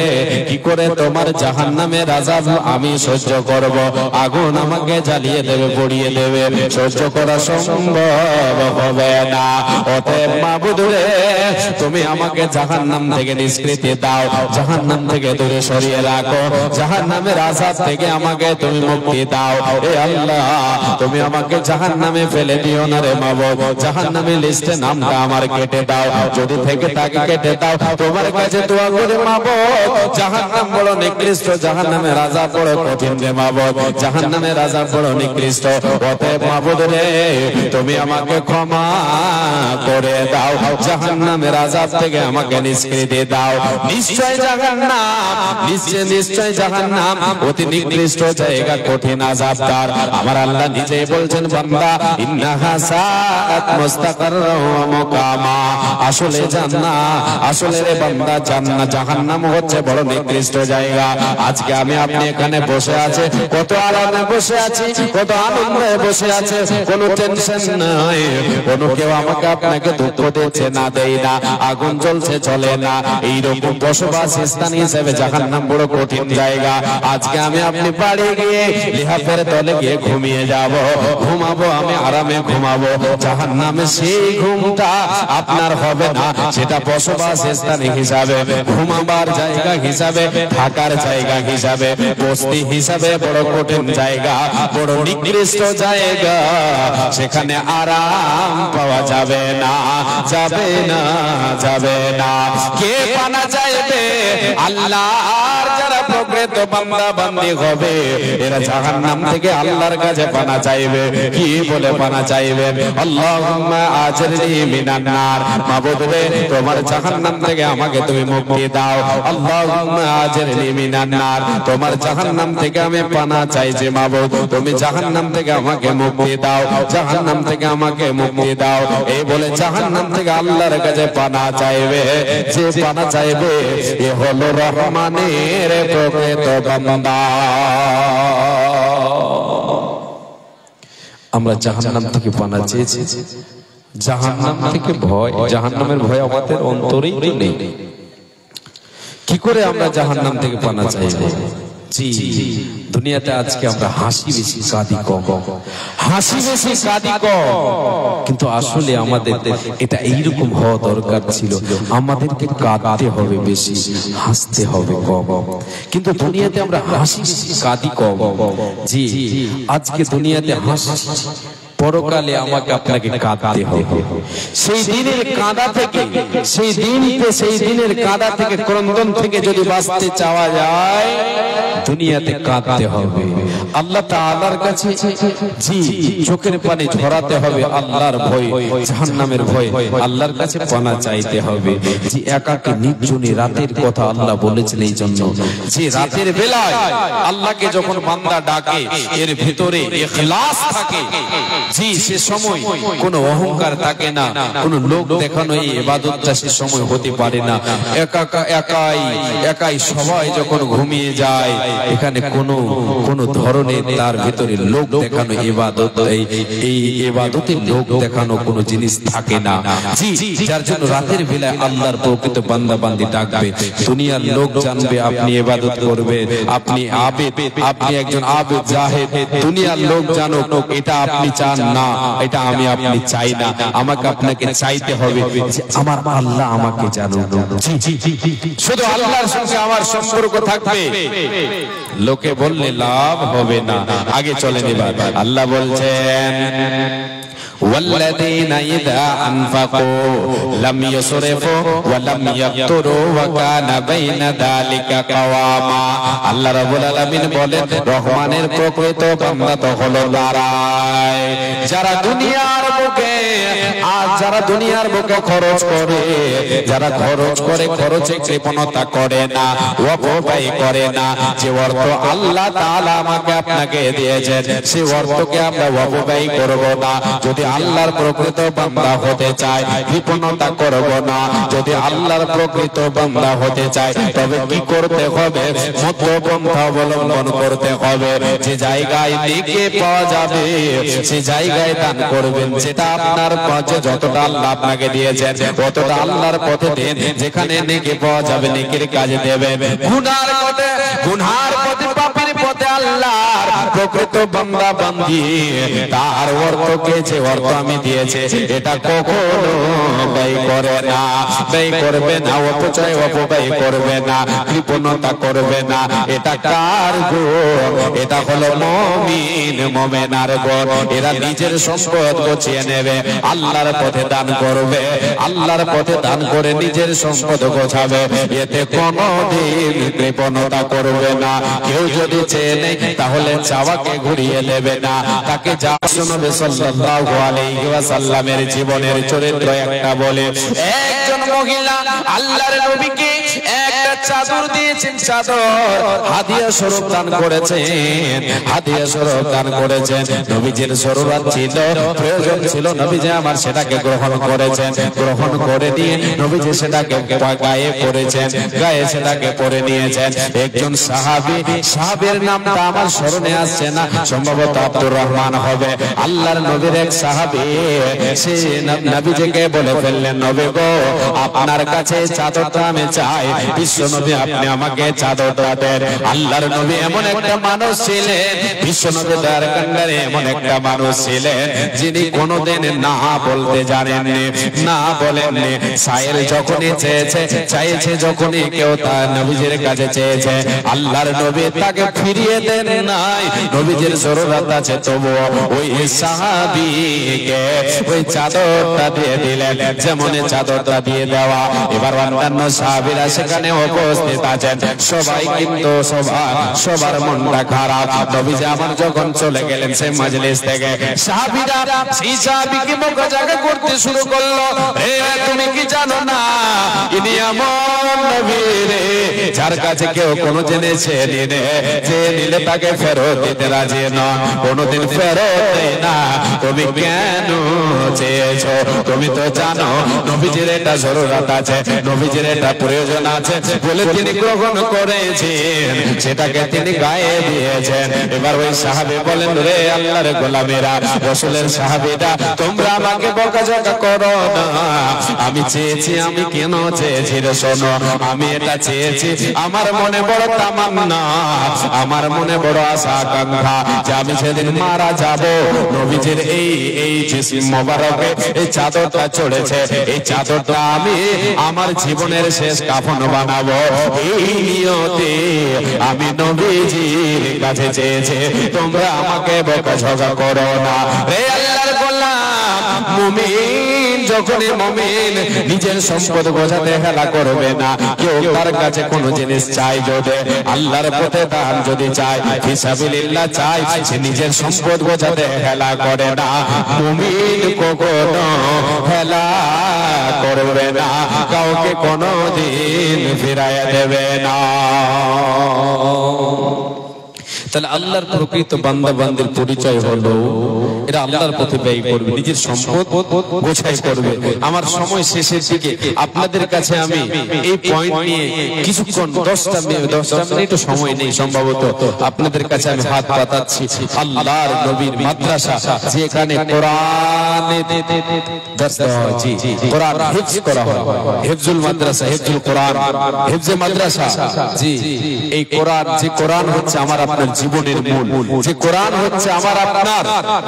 Speaker 1: কি করে তোমার জাহান্নামের আযাব আমি সহ্য করব? আগুন আমাকে জ্বালিয়ে দেবে, পড়িয়ে দেবে, সহ্য করা সম্ভব হবে না। অতএব মাবুদ রে তুমি আমাকে জাহান্নাম থেকে নিষ্কৃতি দাও, জাহান্নাম থেকে দূরে সরিয়ে রাখো, জাহান্নামের আযাব থেকে আমাকে তুমি মুক্তি দাও। এ আল্লাহ তুমি আমাকে জাহান্নামে ফেলে দিও না রে মাবুদ, জাহান্নামের লিস্টে নামটা আমার কেটে দাও, যদি থেকে তাকে কেটে দাও। তোমার কাছে দোয়া করে মাবুদ, জাহান্নাম বড় নিকৃষ্ট, জাহান্নামের আযাব বড় কঠিন রে মাবুদ, জাহান্নামের আযাব বড় নিকৃষ্ট। অতএব মাবুদ রে তুমি আমাকে ক্ষমা করে দাও, জাহান্নামের আযাব থেকে আমাকে নিষ্কৃতি দাও। নিশ্চয় জাহান্নাম, নিশ্চয় জাহান্নাম অতি নিকৃষ্ট জায়গা, কঠিন আযাবদার। আমার আল্লাহ নিজেই বলছেন বান্দা ইন্নাহা সাআত মুস্তাকাররা ওয়া মুকামা। আসলে জান্নাত, আসলে রে বান্দা জান্নাত, জাহান্নাম হচ্ছে বড় নিকৃষ্ট জায়গা। আজকে আমি আপনি এখানে বসে আছে, কত আরামে বসে আছি, কত আনন্দে বসে আছে, কোনো টেনশন নাই, কোনো কেউ আমাকে আপনাকে দুঃখ দিচ্ছে না, দেই না, আগুন জ্বলছে চলে না, এইরকম বসবাস স্থান হিসেবে জাহান্নাম বড় কঠিন জায়গা। আজকে আমি আপনি বাড়ি গিয়ে লিহাফের তলে গিয়ে ঘুমিয়ে যাব, ঘুমাবো, আমি আরামে ঘুমাবো। জাহান্নামে সেই ঘুমটা আপনার হবে না, সেটা বসবাস স্থান হিসাবে, ঘুমাবার জায়গা হিসাবে, থাকার জায়গা হিসাবে, বস্তি হিসাবে বড় কঠিন জায়গা, বড় নিকৃষ্ট জায়গা। সেখানে আরাম পাওয়া যাবে না, যাবে না, যাবে না। কে পানা চাইবে? আল্লাহর যারা প্রকৃত বান্দা বান্দি হবে, এরা জাহান্নাম থেকে আল্লাহর কাছে পানা চাইবে। কি বলে পানা চাইবে? আল্লাহুম্মা আজরিনি মিনান নার, মাবুদ রে তোমার জাহান্নাম থেকে আমাকে তুমি মুক্তি দাও। আল্লাহুম্মা আজরিনি মিনান নার, তোমার জাহান্নাম থেকে আমি পানা চাইছি মাবুদ, তুমি জাহান্নাম থেকে আমাকে মুক্তি দাও, জাহান্নাম থেকে আমাকে মুক্তি দাও। এই বলে জাহান্নাম থেকে আল্লাহর কাছে পানা চাইবে। যে পানা চাইবে এ হলো রহমানের প্রকৃত বান্দা। আমরা জাহান্নাম থেকে পানা চেয়েছি, জাহান্নাম থেকে ভয়, জাহান্নামের ভয় আমাদের অন্তরেই নেই। কি করে আমরা জাহান্নাম থেকে পানা চাইবো? জি, দুনিয়াতে আজকে আমরা হাসি বেশি কাঁদি কম, হাসি বেশি কাঁদি কম, কিন্তু আসলে আমাদের এটা এইরকম হওয়া দরকার ছিল। আমাদেরকে কাঁদতে হবে বেশি, হাসতে হবে কম। কিন্তু দুনিয়াতে আমরা হাসি বেশি কাঁদি কম। জি, আজকে দুনিয়াতে হাসি, পরকালে আমাকে আপনাকে কাঁদতে হবে। সেই দিনের কাঁদা থেকে, সেই দিনের কাঁদা থেকে, ক্রন্দন থেকে যদি বাঁচতে চাওয়া যায়, দুনিয়াতে কাঁদতে হবে। আল্লাহ তাআলার কাছে জি চোখের পানি ঝরাতে হবে, আল্লাহর ভয়, জাহান্নামের ভয়, আল্লাহর কাছে পানা চাইতে হবে। যে একাকী নির্জনে রাতের কথা আল্লাহ বলেছেন, এই জন্য যে রাতের বেলায় আল্লাহকে যখন বান্দা ডাকে, এর ভিতরে ইখলাস থাকে। জি, সে সময় কোনো অহংকার থাকে না, কোনো লোক দেখানো এই ইবাদতটা সে সময় হতে পারে না। একাই সবাই যখন ঘুমিয়ে যায়, এখানে কোনো ধরনের তার ভিতরে লোক দেখানো ইবাদত, এই ইবাদতের লোক দেখানো কোনো জিনিস থাকে না। জি, যার জন্য রাতের বেলায় আল্লাহর প্রকৃত বান্দা বান্দি ডাকবে, দুনিয়ার লোক জানবে আপনি ইবাদত করবেন, আপনি আবেদ, আপনি একজন আবেদ জাহেদ। দুনিয়ার লোক জানুক এটা আপনি চান না, এটা আমি আপনি চাই না। আমাকে আপনাকে চাইতে হবে যে আমার আল্লাহ আমাকে জানুক। শুধু আল্লাহর সঙ্গে আমার সম্পর্ক থাকবে, লোকে বললে লাভ হবে না। আগে চলেন এবার আল্লাহ বলছেন والذين إذا أنفقوا لم يسرفوا ولم يقتروا وكان بين ذلك قواما। আল্লাহ রাব্বুল আলামিন বলেন, রহমানের প্রকৃত বান্দা তো হলো যারা দুনিয়ার বুকে, আর যারা দুনিয়ার বুকে খরচ করে, যারা খরচ করে, খরচে কৃপণতা করে না, অপব্যয় করে না। যে অর্থ আল্লাহ তাআলা আমাকে আপনাকে দিয়েছেন, সে অর্থকে আমরা অপব্যয় করব না। যদি আল্লাহর প্রকৃত বান্দা হতে চায়, কৃপণতা করব না। যদি আল্লাহর প্রকৃত বান্দা হতে চায়, তবে কি করতে হবে? মধ্যপন্থা অবলম্বন করতে হবে। যে জায়গায় নেকি পাওয়া যাবে, সে জায়গায় দান করবেন। যেটা আপনার পথে, যতটা আল্লাহ আপনাকে দিয়েছেন, ততটা আল্লাহর পথে দেন। যেখানে নেকি পাওয়া যাবে, নেকির কাজে দেবেন। গুনার পথে, পাপের পথে মধ্যে আল্লাহর প্রকৃত বান্দা বান্দি তার অর্থকে যে অর্থ আমি দিয়েছে এটা কখনো ব্যয় করে না, ব্যয় করবে না, অপচয় অপব্যয় করবে না, কৃপণতা করবে না। এটা কার গুণ? এটা হলো মুমিন মুমিনার গুণ। এরা নিজের সম্পদ গুছিয়ে নেবে, আল্লাহর পথে দান করবে, আল্লাহর পথে দান করে নিজের সম্পদ গোছাবে, এতে কোনোদিন কৃপণতা করবে না। কেউ যদি চেয়ে নেই তাহলে চাওয়াকে ঘুরিয়ে দেবে না। তাকে যা নবী সাল্লাল্লাহু আলাইহি ওয়াসাল্লামের জীবনের চরিত্র একটা বলে, একজন মহিলা আল্লাহর নবীকে একটা চাদর দিয়েছেন, চাদর হাদিয়া স্বরূপ দান করেছেন, হাদিয়া স্বরূপ দান করেছেন। নবীজির জরুরত ছিল, প্রয়োজন ছিল, নবীজি আমার সেটাকে গ্রহণ করেছেন, গ্রহণ করে দিয়ে নবীজি সেটাকে গায়ে পরেছেন, গায়ে সেটাকে পরে নিয়েছেন। একজন সাহাবী, সাহাবীর নামটা আমার স্মরণে আসছে না, সম্ভবত আব্দুর রহমান হবে। আল্লাহর নবীর এক সাহাবী সে নবীজিকে বলে ফেললেন, নবী গো আপনার কাছে চাদরটা আমি চাই, বিশ্ব নবী আপনি আমাকে চাদরটা দেন। আল্লাহর নবী এমন একটা মানুষ ছিলেন, বিশ্ব নবী দয়ার কান্ডারে এমন একটা মানুষ ছিলেন যিনি কোনোদিন না বলতে জানেননি, না বলেননি। সাইল যখনই চাইছে যখনই কেউ তার নবীজির কাছে চেয়েছে, আল্লাহর নবী তাকে ফিরিয়ে দেন নাই। নবীজির জরুরত আছে তবুও ওই সাহাবীকে ওই চাদরটা দিয়ে দিলেন, যেমন চাদরটা দিয়ে দেওয়া। এবার অন্যান্য সাহাবীরা সেখানে উপস্থিত আছেন, সবাই কিন্তু সবার মনটা খারাপ। নবীজি আমার যখন চলে গেলেন সেই মজলিস থেকে, সাহাবীরা সেই সাহাবীকে বকাঝকা করতে শুরু করলো, এ তুমি কি জানো না ইনি এমন নবী রে যার কাছে কেউ কোনো জেনেছে যে নিলে তাকে ফেরত দিতে রাজি নন, কোনোদিন ফেরত দেয় না। তুমি কেন চেয়েছো? তুমি তো জানো নবীজির এটা জরুরত আছে, নবীজির এটা প্রয়োজন আছে বলে তিনি গ্রহণ করেছেন, সেটাকে তিনি গায়ে দিয়েছেন। এবার ওই সাহাবী বলেন, রে আল্লাহর গোলামেরা, রাসূলের সাহাবীরা, তোমরা আমাকে বকাঝকা করো না। আমি চেয়েছি, আমি কেন চেয়েছি রে শোনো, আমি এটা চেয়েছি, আমার মনে বড় তামান্না, আমার মনে বড় আশা আকাঙ্ক্ষা যে আমি সেদিন মারা যাব, নবীজির এই জিসিম মোবারকে এই চাদরটা চড়েছে, এই চাদরটা আমি আমার জীবনের শেষ কাফন বানাবো। এই নিয়তে আমি নবীজির কাছে চেয়েছি, তোমরা আমাকে বকাঝকা করো না। রে আল্লাহর গোলাম, মুমিন যখনই মুমিন নিজের সম্পদ গোছাতে হেলা করবে না। কেউ তার কাছে কোনো জিনিস চাই যদি, আল্লাহর পথে দান যদি চায়, ফিসাবিলিল্লাহ চায়, সে নিজের সম্পদ গোছাতে হেলা করে না। মুমিন কখনো হেলা করবে না, কাউকে কোনোদিন ফিরাইয়া দেবে না। তাহলে আল্লাহর প্রকৃত বান্দা বান্দির পরিচয় হলো এরা আল্লাহর পথে ব্যয় করবে, নিজের সম্পদ গোছাই করবে। আমার সময় শেষের দিকে আপনাদের কাছে আমি এই পয়েন্ট নিয়ে কিছুক্ষণ 10টা মিনিট সময় নেই, সম্ভবত আপনাদের কাছে আমি হাত পাতাচ্ছি। আল্লাহর নবীর মাদ্রাসা, যেখানে কোরআনের দর্স দেওয়া হয়, জি কোরআন হিফজ করা হয়, হিফজুল মাদ্রাসা, হিফজুল কোরআন, হিফজে মাদ্রাসা। জি এই কোরআন, যে কোরআন হচ্ছে আমার আপনার জীবনের মূল, যে কোরআন হচ্ছে আমার আপনার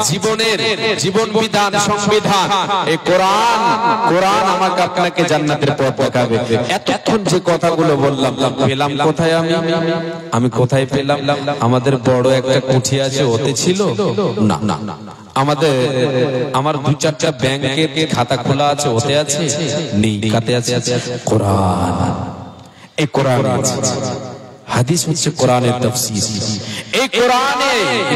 Speaker 1: জীবনের জীবন বিধান, সংবিধান। এই কোরআন, কোরআন আমাকে আপনাকে জান্নাতের পথ দেখাবে। এতক্ষণ যে কথাগুলো বললাম, পেলাম কোথায়? আমি কোথায় পেলাম? আমাদের বড় একটা কুঠি আছে, ওতে ছিল না, আমার 2-4টা ব্যাংকের খাতা খোলা আছে, ওতে আছে নেই, কাতে আছে কোরআন। এই কোরআন আছে, হাদিস হচ্ছে কোরআনের তাফসীর। এই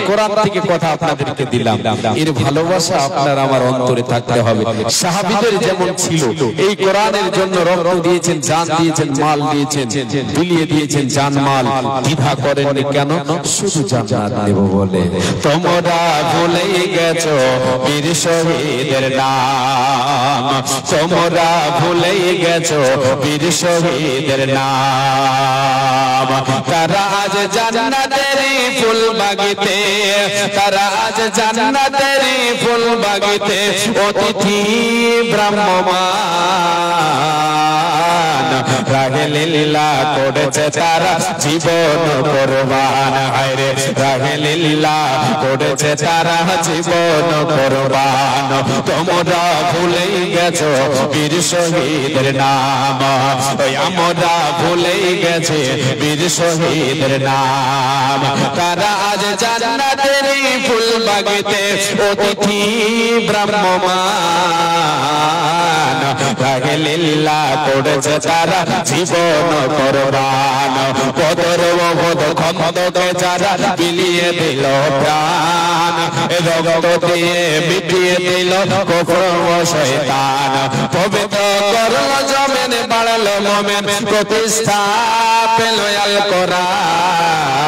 Speaker 1: কোরআন থেকে কথা আপনাদেরকে দিলাম, এর ভালোবাসা আপনার আমার অন্তরে থাকতে হবে। সাহাবীদের যেমন ছিল, এই কোরআনের জন্য রক্ত দিয়েছেন, জান দিয়েছেন, মাল দিয়েছেন, বিলিয়ে দিয়েছেন জান মাল, দ্বিধা করেননি কেন? শুধু জান্নাত দেব বলে। তোমরা ভুলে গেছো বীর শহীদের নাম, তোমরা ভুলে গেছো বীর শহীদের নাম, তারা আজ জান্নাতের ফুল বাগিতে, তারা আজ জান্নাতের ফুল বাগিতে অতিথি ব্রাহ্মমান। রাহে লীলা করেছে তারা জীবন কোরবান, হায়রে রাহে লীলা করেছে তারা জীবন কোরবান। তোমরা ভুলেই গেছো বীর শহীদের নাম, ওই আমরা ভুলেই গেছে বীর শহীদের নাম। তারা আজ জান্নাতের ফুল বাগিতে অতিথি ব্রাহ্মমান। রাহে লীলা করেছে তারা জীবন কোরবান। বদর ওহদ খন্দকে যারা বিলিয়ে দিল প্রাণ, রক্ত দিয়ে মিটিয়ে দিল কুফর ও শয়তান। পবিত্র করল জমিন, বাড়ালো মুমিন, প্রতিষ্ঠা পেল আল কোরআন।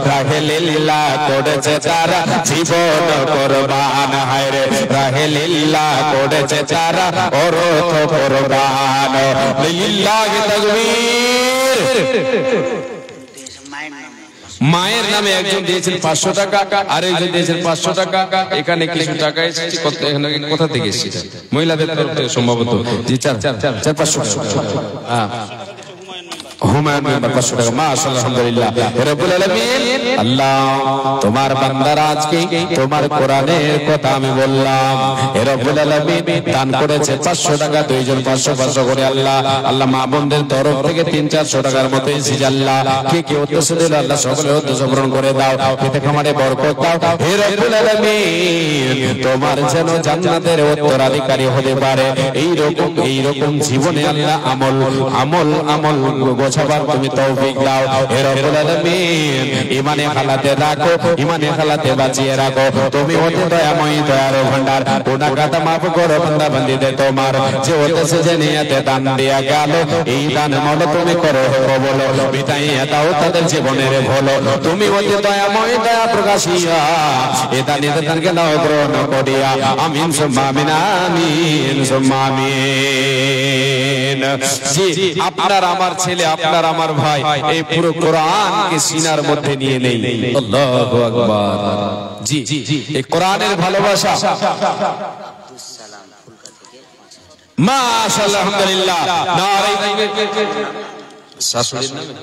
Speaker 1: রাহে লীলা করেছে তারা জীবন কোরবান, হায়রে রাহে লীলা করেছে তারা অরথ কোরবান। লিল্লাহি তাকবীর। মায়ের নামে একজন দিয়েছেন 500 টাকা, আর একজন দিয়েছেন 500 টাকা। এখানে কিছু টাকা এসেছে, কোথা থেকে এসেছে? মহিলাদের তরফ থেকে সম্ভবত। জি, 4-500 টাকা। হ্যাঁ, হুমায়ুন মেম্বার 500 টাকা। মাশাআল্লাহ, আলহামদুলিল্লাহ। রব্বুল আলামিন, আল্লাহ তোমার বান্দারা আজকে তোমার কোরআনের কথা আমি বললাম, হে রব্বুল আলামিন দান করেছে 500 টাকা, দুইজন 500 করে। আল্লাহ আল্লাহ মা বোনদের তরফ থেকে 300-400 টাকার মতো এসেছে। আল্লাহ কে কে উদ্দেশ্য দিল, আল্লাহ সকলের উদ্দেশ্য পূরণ করে দাও, এতে খামারে বরকত দাও। হে রব্বুল আলামিন, তোমার যেন জান্নাতের উত্তরাধিকারী হতে পারে এইরকম জীবনে আল্লাহ আমল গোছাবার তুমি তৌফিক দাও। হে রব্বুল আলামিন, ইমানে হালাতে রাখো, ইমানে হালাতে বাঁচিয়ে রাখো। তুমি অতি দয়াময়ী, দয়ার ভান্ডার। গুনাহ খাতা মাফ করো বান্দা বান্দীদের তোমার, যে উদ্দেশ্যে যে নিয়তে দান দিয়া গেল, এই দান মল তুমি করো কবুল, বিতাইয়া দাও তাদের জীবনের ভলো। তুমি অতি দয়াময়ী, দয়া প্রকাশিয়া এ দানকে নাও গ্রহণ করিয়া। আমিন সুম্মা আমিন, আমিন সুম্মা আমিন। জি, আপনার আমার ছেলে, আপনার আমার ভাই এই পুরো কোরআনকে সিনার মধ্যে নিয়ে নেই। আল্লাহু আকবার। জি, এই কোরআনের ভালোবাসা। মাশাআল্লাহ, আলহামদুলিল্লাহ। শাশুড়ির নামে,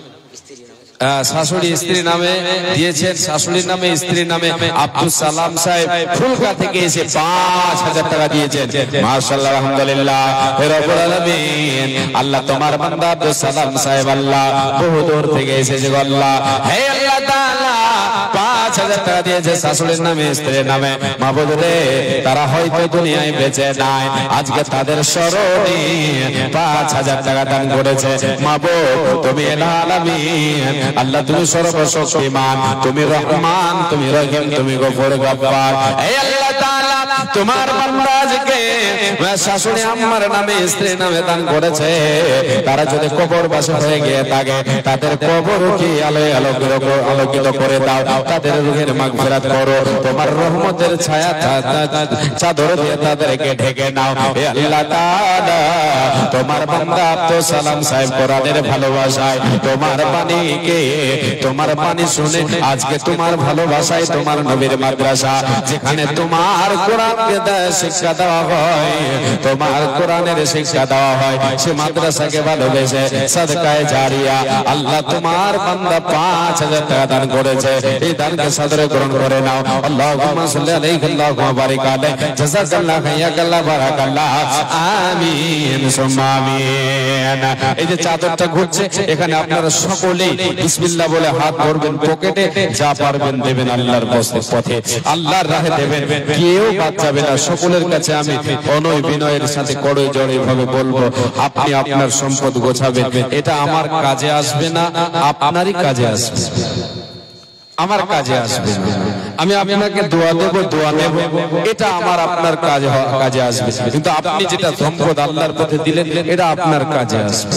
Speaker 1: শাশুড়ি স্ত্রীর নামে দিয়েছেন, শাশুড়ির নামে স্ত্রীর নামে আব্দুল সালাম সাহেব ফুলকা থেকে এসে 5000 টাকা দিয়েছেন। মাশাআল্লাহ, আলহামদুলিল্লাহ। হে রব্বুল আলামিন, আল্লাহ তোমার বান্দা আব্দুল সালাম সাহেব আল্লাহ বহু দূর থেকে এসেছে। আল্লাহ হে আল্লাহ তাআলা 5000 টাকা দিয়েছে শাশুড়ির নামে স্ত্রীর নামে। মাবুদ রে, তারা হয়তো দুনিয়ায় বেঁচে নাই, আজকে তাদের স্মরণে 5000 টাকা দান করেছে। মাবুদ তুমি আলামিন, আল্লাহ তুমি সর্বশক্তিমান, তুমি রহমান, তুমি রহিম, তুমি গফুর গফফার। হে আল্লাহ তাআলা, তোমার বান্দা আজকে শাশুড়ি আম্মার নামে স্ত্রীর নামে দান করেছে, তারা যদি কবরবাসী হয়ে গিয়ে থাকে, তাদের কবর কি আলোকিত করে দাও, তাদের রূহের মাগফিরাত করো, তোমার রহমতের ছায়া চাদর দিয়ে তাদেরকে ঢেকে নাও। হে আল্লাহ তাআলা, তোমার বান্দা আব্দুল সালাম সাহেব কোরআনের ভালোবাসায় তোমার বাণীকে, তোমার বাণী শুনে আজকে তোমার ভালোবাসায় তোমার নবীর মাদ্রাসা, যেখানে তোমার কোরআনকে শিক্ষা দেওয়া হয়, তোমার কোরআনের শিক্ষা দেওয়া হয়, সে মাদ্রাসাকে ভালোবেসে সাদকায়ে জারিয়া আল্লাহ তোমার বান্দা 5000 টাকা দান করেছে। এই দানকে সাদরে গ্রহণ করে নাও। আল্লাহুম্মা সাল্লি আলাইহি আল্লাহুম্মা বারিক আলাইহি, জাযাকাল্লাহু খাইরাকাল্লাহু বারাকাল্লাহ, আমিন সুম্মা আমিন। এই যে চাদরটা ঘুরছে, এখানে আপনারা সকলেই বিসমিল্লাহ বলে হাত ধরবেন পকেটে, যা পারবেন দেবেন আল্লাহর পথে, আল্লাহর রাহে দেবেন, কেউ বাদ যাবে না। সকলের কাছে আমি অনয় বিনয়ের সাথে কড়ে জড়ে ভাবে বলবো, আপনি আপনার সম্পদ গোছাবেন। এটা আমার কাজে আসবে না, আপনারই কাজে আসবে, আমার কাজে আসবে। আমি আপনাকে দোয়া দেব, দোয়া নেব, এটা আমার আপনার কাজে আসবে। কিন্তু আপনি যেটা সম্পদ আল্লাহর পথে দিলেন, এটা আপনার কাজে আসবে।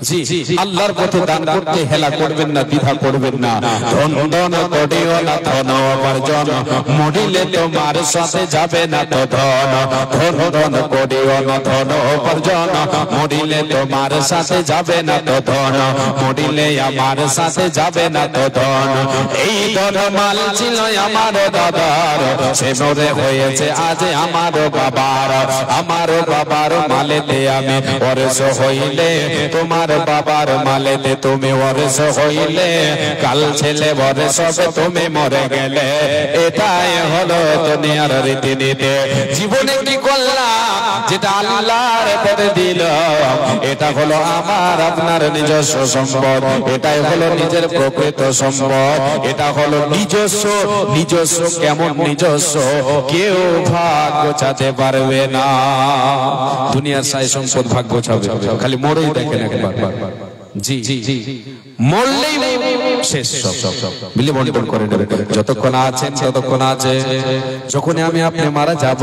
Speaker 1: জি আল্লাহর পথে দান করতে হেলা করবেন না, দ্বিধা করবেন না। ধন ধন করিও না ধন উপার্জন, মরিলে তোমার সাথে যাবে না তো ধন। ধন ধন করিও না ধন উপার্জন, মরিলে তোমার সাথে যাবে না তো ধন। মরিলে আমার সাথে যাবে না তো ধন। এই ধন মাল ছিল আমার দাদার, সে মরে হয়েছে আজ আমার বাবার। আমার বাবার মালেতে আমি ওয়ারিস হইলে, তোমার বাবার মালেতে তুমি ওয়ারিস হইলে, কাল ছেলে ওয়ারিস হবে তুমি মরে গেলে। এটাই হলো দুনিয়ার রীতিনীতি। জীবনে কি করলাম যেটা আল্লাহর পথে দিল, এটা হলো আমার আপনার নিজস্ব সম্পদ। এটাই হলো নিজের প্রকৃত সম্পদ। এটা হলো নিজস্ব। নিজস্ব কেমন নিজস্ব? কেউ ভাগ গোছাতে পারবে না। দুনিয়ার সাই সম্পদ ভাগ গোছাবে, খালি মরেই দেখেন একবার। জি মরলেই শেষ, মিলে বন্টন করে নেবে। যতক্ষণ আছেন ততক্ষণ আছে। যখন আমি আপনি মারা যাব,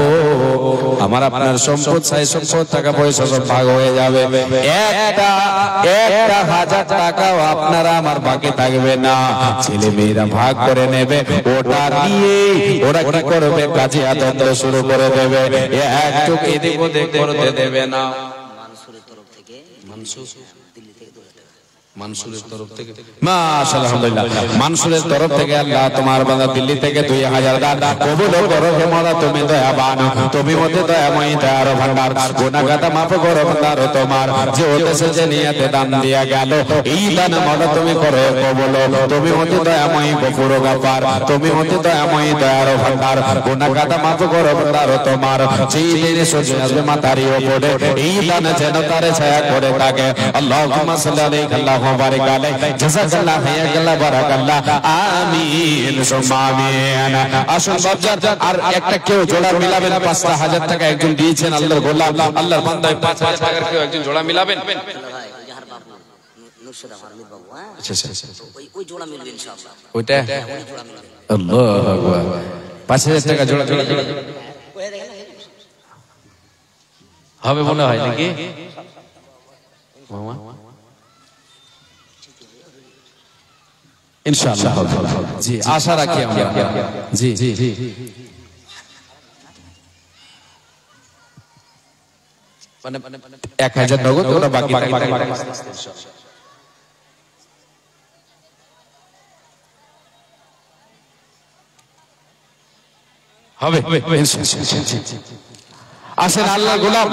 Speaker 1: আমার আপনার সম্পদ সাই সম্পদ টাকা পয়সা সব ভাগ হয়ে যাবে। একটা 1000 টাকাও আপনারা আমার বাকি থাকবে না। ছেলে মেয়েরা ভাগ করে নেবে। ওটা দিয়ে ওরা কি করবে? কাজে আদন্দ শুরু করে দেবে। একটু এদিক ওদিক করতে দেবে না। মানসুরের তরফ থেকে মাশাআল্লাহ, আলহামদুলিল্লাহ, মানসুরের তরফ থেকে আল্লাহ তোমার বান্দা দিল্লি থেকে 2000 দান কবুল করো। হে মাওলা তুমি দয়াবান, তুমি মতে দয়াময়ী দয়ার ভান্ডার। গুনাহগাতা মাফ করো ভান্ডার তোমার। যে উদ্দেশ্যে যে নিয়তে দান দিয়া গেল, এই দান মাওলা তুমি করো কবুল। তুমি মতে দয়াময়ী গফুর গাফার, তুমি মতে দয়াময়ী দয়ার ভান্ডার। গুনাহগাতা মাফ করো ভান্ডার তোমার। যেই দিনে সূর্য আসবে মাথার উপরে, এই দান যেন তারে ছায়া করে থাকে। আল্লাহুম্মা সাল্লি আলাইহি আল্লাহ বারিক আলাইহি জাযাকাল্লাহ হায়াকাল্লাহ বারাকাল্লাহ আমিন সুম্মা আমিন। আসুন বাবজান, আর একটা কেউ জোড়া মিলাবেন। 5000 টাকা একজন দিয়েছেন আল্লাহর গোলাম, আল্লাহর বান্দা। 5000 টাকার কেউ একজন জোড়া মিলাবেন।
Speaker 3: ভাই জাহার বাবু নুরশদ হামিদ বাবু, হ্যাঁ ওই জোড়া মিলবে ইনশাআল্লাহ।
Speaker 1: ওইটা আল্লাহু আকবার। 5000 টাকা জোড়া হবে মনে হয় নাকি মামা? ইনশাআল্লাহ জি, আশা রাখি আমরা। জি 1000 নগদ, ওটা বাকি হবে। আসেন আল্লাহর গোলাম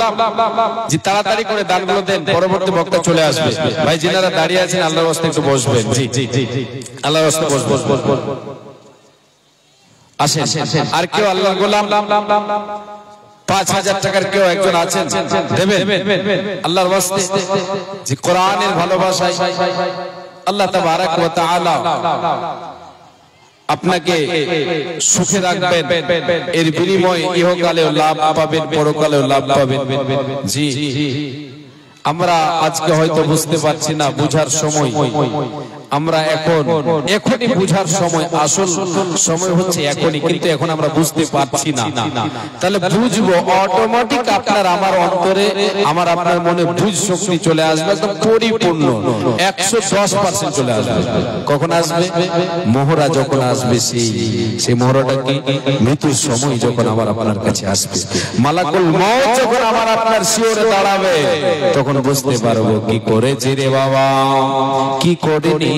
Speaker 1: জি, তাড়াতাড়ি করে দানগুলো দেন, পরবর্তী বক্তা চলে আসবে। ভাই যিনারা দাঁড়িয়ে আছেন আল্লাহর ওয়াস্তে একটু বসবেন। জি আল্লাহর ওয়াস্তে বস। আসেন। আর কেউ আল্লাহর গোলাম 5000 টাকার কেউ একজন আছেন দেবেন আল্লাহর ওয়াস্তে। জি কোরআনের ভালোবাসায় আল্লাহ তাবারাক ওয়া তাআলা আপনাকে সুখে রাখবেন। এর বিনিময়ে ইহকালেও লাভ পাবেন, পরকালেও লাভ পাবেন। জি আমরা আজকে হয়তো বুঝতে পারছি না, বুঝার সময় আমরা এখনই বুঝার সময়, আসল সময় হচ্ছে এখনই, কিন্তু এখন আমরা বুঝতে পারছি না। তাহলে বুঝবো অটোমেটিক আপনার আমার অন্তরে, আমার আপনার মনে বুঝ শক্তি চলে আসবে, একদম পরিপূর্ণ 110% চলে আসবে। কখন আসবে? মোহরা যখন আসবে। সেই মোহরাটা কি? মৃত্যুর সময় যখন আমার আপনার কাছে আসবে, মালাকুল মউত যখন আমার আপনার শিওরে দাঁড়াবে, তখন বুঝতে পারবো কি করেছি রে বাবা, কি করিনি,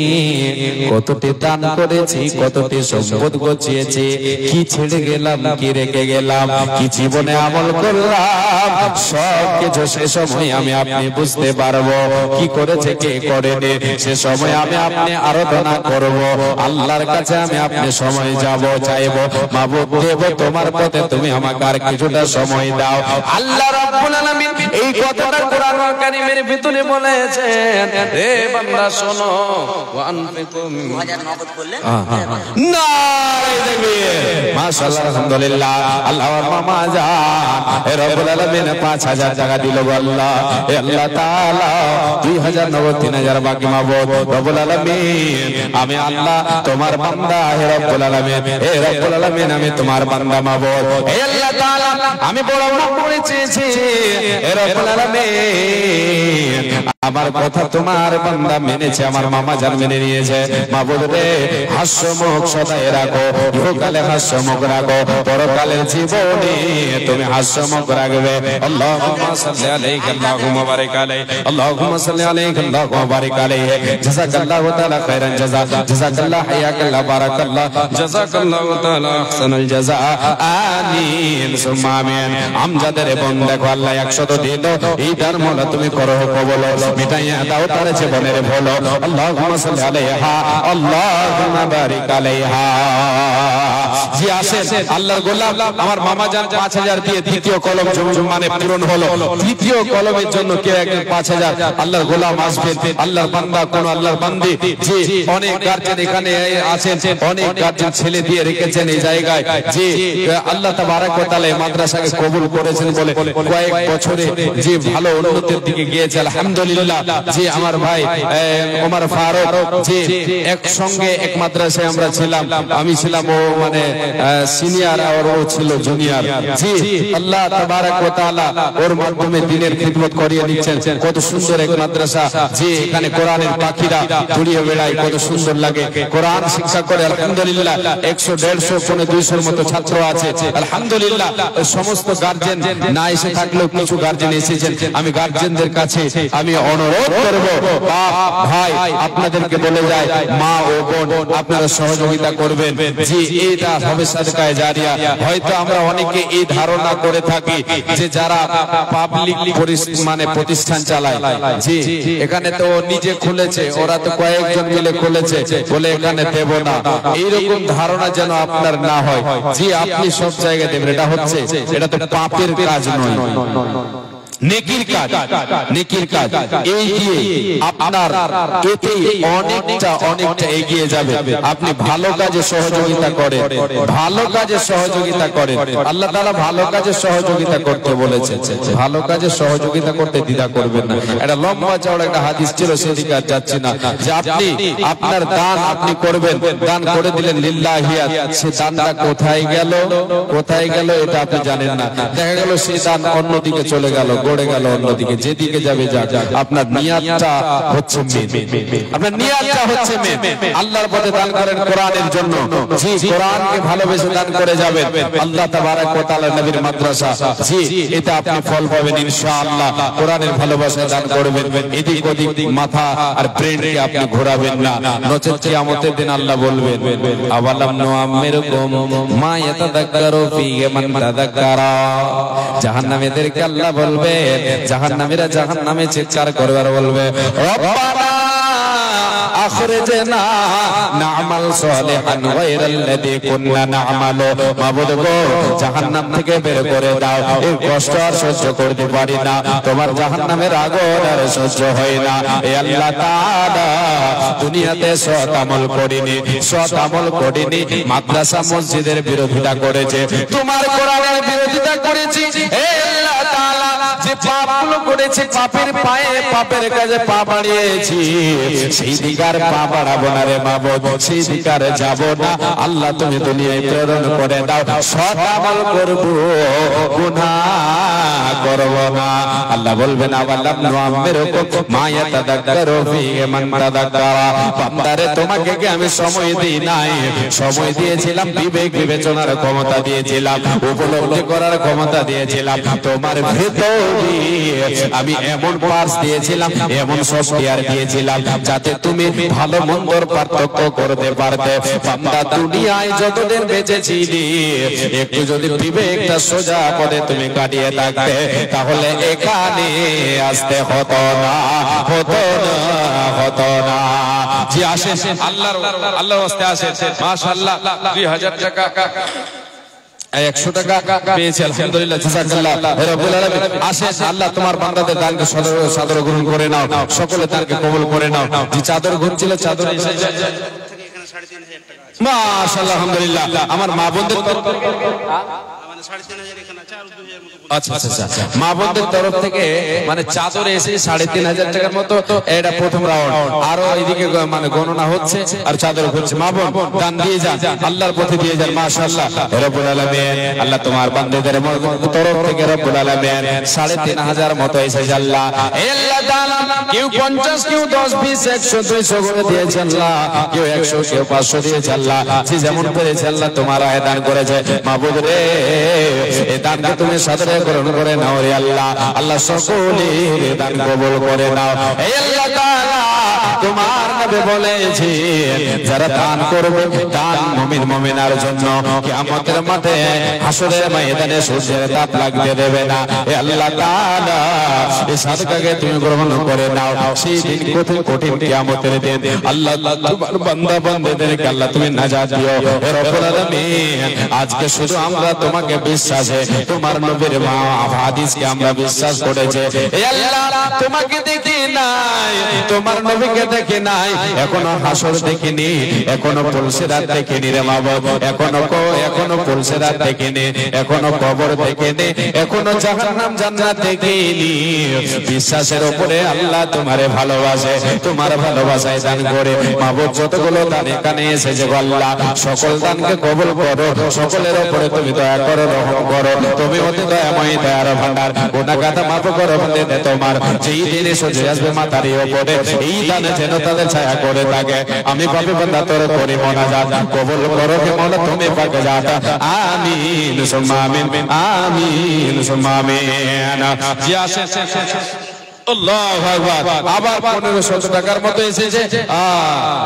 Speaker 1: কতটি দান করেছি, কতটি সম্পদ গছিয়েছি, কি ছেড়ে গেলাম, কি রেখে গেলাম, কি জীবনে আমল করলাম, সব কিছু সে সময় আমি আপনি বুঝতে পারবো। কি করেছে, কে করেনি, সে সময় আমি আপনি আরাধনা করব। আল্লাহর কাছে আমি আপনি সময় যাব, চাইবো, মাবুদ দেব তোমার পথে, তুমি আমাকে আর কিছুটা সময় দাও। আল্লাহ রাব্বুল আলামিন এই কথাটা কোরআন কারীমের ভিতরে বলেছেন, হে বান্দা শোনো, মাশাআল্লাহ আলহামদুলিল্লাহ। আল্লাহর মামা জান রব্বুল আলামিন 5000 টাকা দিল। আল্লাহ হে আল্লাহ তাআলা 2000 নগদ 3000 বাকি মাবুদ রব্বুল আলামিন, আমি আল্লাহ তোমার বান্দা। হে রব্বুল আলামিন, হে রব্বুল আলামিন, আমি তোমার বান্দা মাবুদ। হে আল্লাহ তাআলা, আমি বড় মাপ করেছি। হে রব্বুল আলামিন, আমার কথা তোমার বান্দা মেনেছে, আমার মামা জান মেনে নিয়েছে। মাবুদ রে, হাস্যমুখ সদাই রাখো, ইহকালে হাস্যমুখ রাখো, পরকালের জীবনে তুমি হাস্যমুখ রাখবে। আল্লাহুম্মা সাল্লি আলাইহি আল্লাহুম্মা বারিক আলাইহি আল্লাহুম্মা সাল্লি আলাইহি আল্লাহুম্মা বারিক আলাইহি। জাযাকাল্লাহু তাআলা খায়রান জাযা, জাযাকাল্লাহু হায়াকাল্লাহ বারাকাল্লাহ, জাযাকাল্লাহু তাআলা আহসানুল জাযা। আমিন সুম্মা আমিন। আমজাদের এবং দেখো আল্লাহ 100 দিন এই ধর্মটা তুমি করো কবুল, মিটাইয়া দাও তার জীবনের ভুল। আল্লাহুম্মা সাল্লি আলাইহা আল্লাহুম্মা বারিক আলাইহা। জি আসেন আল্লাহর গোলাম আমার মামা জান 5000 দিয়ে দ্বিতীয় কলম মানে পূরণ হলো। তৃতীয় কলমের জন্য কে একজন 5000 আল্লাহর গোলাম আসবেন। আল্লাহর বান্দা কোন আল্লাহর বান্দি জি অনেক গার্জেন এখানে আছেন, অনেক গার্জেন ছেলে দিয়ে রেখেছেন এই জায়গায়। জি আল্লাহ তাবারক ওয়া তাআলা মাদ্রাসাকে কবুল করেছেন বলে কয়েক বছরে যে ভালো উন্নতির দিকে গিয়েছে আলহামদুলিল্লাহ। জি আমার ভাই ওমর ফারুক জি একসঙ্গে এক মাদ্রাসায় আমরা ছিলাম, আমি ছিলাম ও মানে সিনিয়র আর ও ছিল জুনিয়র। জি আল্লাহ তাবারক ওয়া তাআলা ওর মাধ্যমে দ্বীনের খিদমত করিয়ে দিচ্ছেন। কত সুন্দর এক মাদ্রাসা, জি এখানে কোরআনের পাখিরা ঘুরিয়ে বেড়ায়, কত সুন্দর লাগে। কোরআন শিক্ষা করে আলহামদুলিল্লাহ 100 150 কোন 200 মতো ছাত্র আছে আলহামদুলিল্লাহ। সমস্ত গার্জেন না এসে থাকলেও কিছু গার্জেন এসেছেন। আমি গার্জেনদের কাছে আমি অনুরোধ করব, বাপ ভাই আপনাদেরকে বলে যায়, মা ও বোন আপনারা সহযোগিতা করবেন। জি এটা হবে সাদকায়ে জারিয়া। হয়তো আমরা অনেকে এই ধারণা করে থাকি যে যারা পাবলিক মানে প্রতিষ্ঠান চালায়, জি এখানে তো নিজে খুলেছে, ওরা তো কয়েকজন মিলে খুলেছে বলে এখানে দেব না, এইরকম ধারণা যেন আপনার না হয়। জি আপনি সব জায়গায় দেবেন, এটা হচ্ছে এটা তো পাপের কাজ নয়, নেকির কাজ, নেকির কাজ। এই দিয়ে আপনার এতে অনেকটা এগিয়ে যাবে। আপনি ভালো কাজে সহযোগিতা করেন, ভালো কাজে সহযোগিতা করেন। আল্লাহ তাআলা ভালো কাজে সহযোগিতা করতে বলেছেন, ভালো কাজে সহযোগিতা করতে দ্বিধা করবেন না। এটা লম্বা চওড়া একটা হাদিস ছিল, সেদিকে আর যাচ্ছি না। যে আপনি আপনার দান আপনি করবেন, দান করে দিলেন লিল্লাহিয়াত, সে দানটা কোথায় গেল, কোথায় গেল এটা আপনি জানেন না। দেখা গেল সেই দান অন্যদিকে চলে গেল, গড়ে গেল অন্যদিকে। যেদিকে যাবে যাক, আপনার নিয়াতটা হচ্ছে মেন, আপনার নিয়াতটা হচ্ছে মেন। আল্লাহর পথে দান করেন কোরআনের জন্য, জি কোরআনকে ভালোবেসে দান করে যাবেন। আল্লাহ তাবারক ওয়া তাআলা নবীর মাদ্রাসা, জি এটা আপনি ফল পাবেন ইনশাআল্লাহ। কোরআনের ভালোবাসায় দান করবেন, এদিক ওদিক মাথা আর ব্রেনকে আপনি ঘোরাবেন না, নচেত কিয়ামতের দিন আল্লাহ বলবেন আওয়ালাম নুআম্মিরকুম মা ইয়াতাযাক্কারু ফীহি মান তাযাক্কারা। জাহান্নামীদেরকে আল্লাহ বলবে, জাহান্নামীরা জাহান্নামে চিৎকার করবে আর বলবে রব্বানা আখরিজনা না'মাল সালিহান গায়রাল্লাযী কুননা না'মালু। মাবুদ গো জাহান্নাম থেকে বের করে দাও, এই কষ্ট আর সহ্য করতে পারি না, তোমার জাহান্নামের আগুন আর সহ্য হয় না। এ আল্লাহ তাআলা দুনিয়াতে সৎ আমল করিনি, সৎ আমল করিনি, মাদ্রাসা মসজিদের বিরোধিতা করেছে, তোমার কোরআনের বিরোধিতা করেছি। হে আল্লাহ তাআলা যে পাপগুলো করেছি, পাপের পায়ে পাপের কাজে পা বাড়িয়েছি, সেই দিকার পা বাড়াবো না রে মাবুদ, সেই দিকারে যাব না। আল্লাহ তুমি দুনিয়ায় প্রেরণ করে দাও, সৎ আমল করব, গুনাহ করব না। আল্লাহ বলবেন আওয়ালাম নুআম্মিরকুম মা ইয়াতাযাক্কারু ফীহি মান তাযাক্কারা। বান্দারে তোমাকে কি আমি সময় দিই নাই? সময় দিয়েছিলাম, বিবেক বিবেচনার ক্ষমতা দিয়েছিলাম, উপলব্ধি করার ক্ষমতা দিয়েছিলাম, তোমার ভেতরে আমি এমন পার্স দিয়েছিলাম, এমন সফটওয়্যার দিয়েছিলাম যাতে তুমি ভালো মন্দর পার্থক্য করতে পারতে। বান্দা দুনিয়ায় যতদিন বেঁচেছিলি, একটু যদি বিবেকটা সোজা পথে তুমি কাটিয়ে থাকতে, তাহলে এখানে আসতে হতো না, হতো না, হতো না। জি আসেন আল্লাহর রাস্তায় আসেন। মাশাআল্লাহ 2000 টাকা 100 টাকা পেয়েছে আলহামদুলিল্লাহ, জাযাকাল্লাহ রাব্বুল আলামিন। আসেন আল্লাহ তোমার বান্দাদের দানকে সাদর গ্রহণ করে নাও, সকলে দানকে কবুল করে নাও। যে চাদর ঘুরছিল চাদর এসে যায় মাশাআল্লাহ আলহামদুলিল্লাহ। আমার মা বোনদের তরফ থেকে
Speaker 2: মানে 3,500 এখানে আছে আর 2,000 মতো।
Speaker 1: আচ্ছা আচ্ছা, মা বোনদের তরফ থেকে মানে চাদর এসে 3,500 টাকার মতো, এটা প্রথম রাউন্ড। আরো এদিকে মানে গণনা হচ্ছে আর চাদর হচ্ছে। মা বোন দান দিয়ে যান, আল্লাহর পথে দিয়ে যান। মাশাআল্লাহ রব্বুল আলামিন, আল্লাহ তোমার বান্দাদের তরফ থেকে রব্বুল আলামিন 3,500 মতো এসেছে আল্লাহ। হে আল্লাহ তাআলা, কেউ 50, কেউ 10, 20, 100, 200 করে দিয়েছে আল্লাহ, কেউ 100, কেউ 500 দিয়েছে আল্লাহ। যে যেমন পেরেছে আল্লাহ তোমার আয় দান করেছে। মাবুদ রে, এই দানকে তুমি সাদরে গ্রহণ করে নাও রে আল্লাহ। আল্লাহ সকলের দান কবুল করে নাও। হে আল্লাহ তাআলা, তোমার নবী বলেছে যারা দান করবে, দান মুমিন মুমিনার জন্য কিয়ামতের মাঠে হাসরের ময়দানে সূর্যের তাপ লাগতে দেবে না। হে আল্লাহ তাআলা, এই সাদকাকে তুমি গ্রহণ করে নাও। সেই দিন কঠিন কঠিন কিয়ামতের দিন আল্লাহ তোমার বান্দা বান্দাদেরকে আল্লাহ তুমি নাজাত দিও। হে রব্বুল আলামিন, আজকে শুধু আমরা তোমাকে বিশ্বাসে, তোমার নবীর মা হাদিসকে আমরা বিশ্বাস করেছে। হে আল্লাহ, তোমাকে দেখি নাই, তোমার নবীকে দেখি নাই, এখনো হাসর দেখিনি, এখনো পুলসিরাত দেখিনি রে মাবুদ, এখনো পুলসিরাত দেখিনি, এখনো কবর দেখিনি, এখনো জাহান্নাম জান্নাত দেখিনি। বিশ্বাসের উপরে আল্লাহ তোমারে ভালোবাসে, তোমার ভালোবাসায় দান করে মাবুদ যতগুলো দান এখানে এসেছে আল্লাহ, সকল দানকে কবুল করো। সকলের উপরে তুমি দয়া করো, রহম করো। তুমি অতি দয়াময়, দয়ার ভান্ডার। গুনাহ গাথা মাফ করো বান্দাদের তোমার। যেই দিনে সোজে আসবে মাথার উপরে, এই দানে যেন তাদের ছায়া করে থাকে। আমি পাপী বান্দা তোর করি মোনাজাত, কবুল করো হে মওলা তুমি পাকে জাত। আমিন সুম্মা আমিন, আমিন সুম্মা আমিন। জি আসেন, আল্লাহু আকবার। আবার 1500 টাকার মতো এসেছে।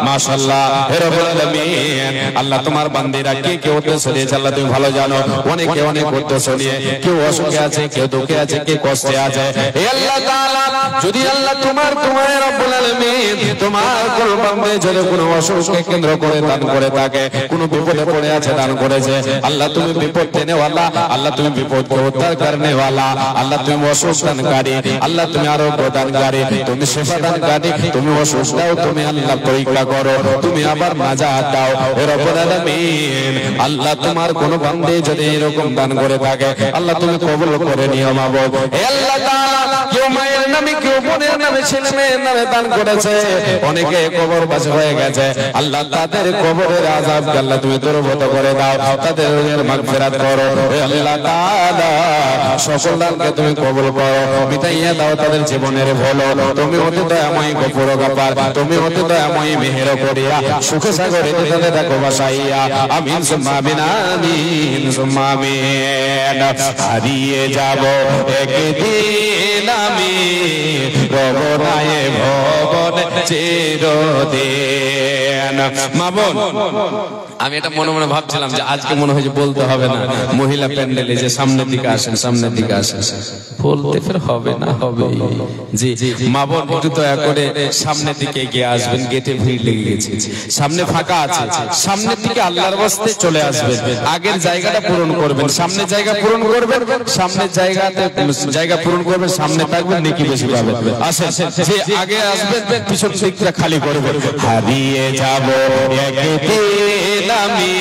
Speaker 1: মাশাআল্লাহ হে রব্বুল আলামিন, আল্লাহ তোমার বান্দিরা কে কে উদ্দেশ্য নিয়েছে আল্লাহ তুমি ভালো জানো। অনেকে অনেক উদ্দেশ্য নিয়ে, কেউ অসুখে আছে, কেউ দুঃখে আছে, কেউ কষ্টে আছে। হে আল্লাহ তাআলা, যদি আল্লাহ তোমার রব্বুল আলামিন তোমার কোন বান্দা যদি কোনো অসুখকে কেন্দ্র করে দান করে থাকে, কোনো বিপদে পড়ে আছে দান করেছে, আল্লাহ তুমি বিপদ টেনেওয়ালা, আল্লাহ তুমি বিপদকে উদ্ধার করনেওয়ালা, আল্লাহ তুমি অসুখ দানকারী, আল্লাহ তুমি আরো প্রদানকারী, তুমি সেবা দানকারী, তুমি অসুখ দাও, তুমি আল্লাহ পরীক্ষা করো, তুমি আবার নাজাত দাও। হে রব্বুল আলামিন, আল্লাহ তোমার কোন বান্দা যদি এরকম দান করে থাকে আল্লাহ তুমি কবুল করে নিও মাবুদ। হে আল্লাহ তাআলা, কেউ মায়ের নামে, কেউ বোনের নামে, ছেলে মেয়ের নামে দান করেছে, অনেকে কবরবাসী হয়ে গেছে, আল্লাহ তাদের কবরের আযাবকে আল্লাহ তুমি দূরীভূত করে দাও, তাদের রুহের মাগফিরাত করো। হে আল্লাহ তাআলা, সকল দানকে তুমি কবুল করো, মিটাইয়া দাও তাদের জীবনের ভুল। তুমি অতি দয়াময় গফুর গাফার, তুমি অতি দয়াময় মেহের করিয়া সুখে সাগরে তাদের রাখো বাসাইয়া। আমিন সুম্মা আমিন, আমিন সুম্মা আমিন। হারিয়ে যাব একদিন আমি রবনায়ে ভবন চিরদিন। মা বোন, আমি এটা মনে মনে ভাবছিলাম যে আজকে মনে হয় যে বলতে হবে না, মহিলা প্যান্ডেলে যে সামনের দিকে আসেন, সামনের দিকে আসেন, বলতে ফের হবে না, হবে। জি মা বোন, একটু দয়া করে সামনের দিকে এগিয়ে আসবেন, গেটে ভিড় লেগে গেছে, সামনে ফাঁকা আছে, সামনের দিকে আল্লাহর ওয়াস্তে চলে আসবেন, আগের জায়গাটা পূরণ করবেন, সামনে জায়গা পূরণ করবেন, সামনের জায়গা পূরণ করবেন, সামনে থাকবেন, নেকি বেশি পাবেন। আসেন, যে আগে আসবেন পিছন দিকটা খালি করবেন। হারিয়ে যাব একদিন আমি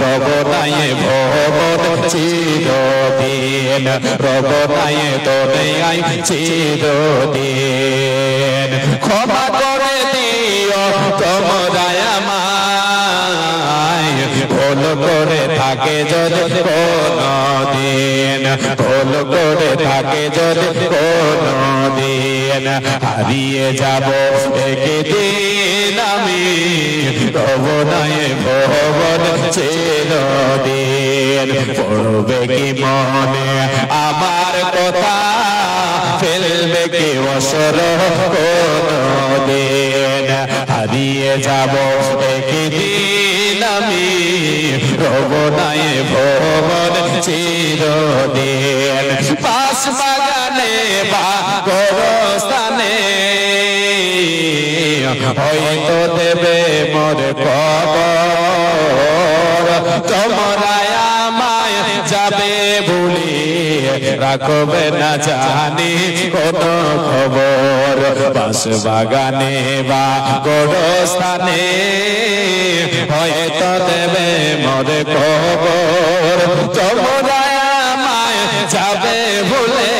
Speaker 1: রবনায়ে ভবন চিরদিন, রবনায়ে তোরে আই চিরদিন। ক্ষমা করে দিও তোমরা আমায়, ভুল করে থাকে যদি কোনদিন, ভুল করে থাকে যদি কোনদিন। হারিয়ে যাব একদিন আমি রবনায়ে ভবন চিরদিন। পড়বে কি মনে আমার কথা, ফেলবে কি অসর কোনদিন। হারিয়ে যাব একদিন আমি রবনায়ে ভবন চিরদিন। পাশ বাগানে বা গোরস্থানে হয়তো দেবে মোর কবর, তোমরা আমায় যাবে বলি রাখবে না জানি কোন খবর বাস বাগানে বা গোরস্থানে হয়তো দেবে মরে খবর তোমরায় আমায় যাবে ভুলে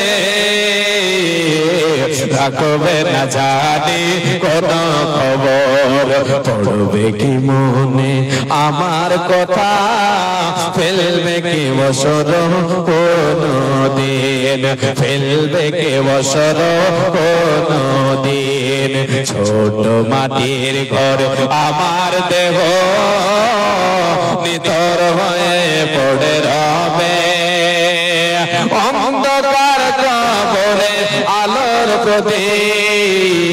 Speaker 1: রাখবে না জানি কোন খবর পড়বে কি মনে আমার কথা ফেলবে কি বছর কোন দিন ফেলবে কি বছর কোন দিন ছোট মাটির ঘর আমার দেহ নিতর হয়ে পড়ে রবে অন্ধকার কবরে আলোর প্রদীপ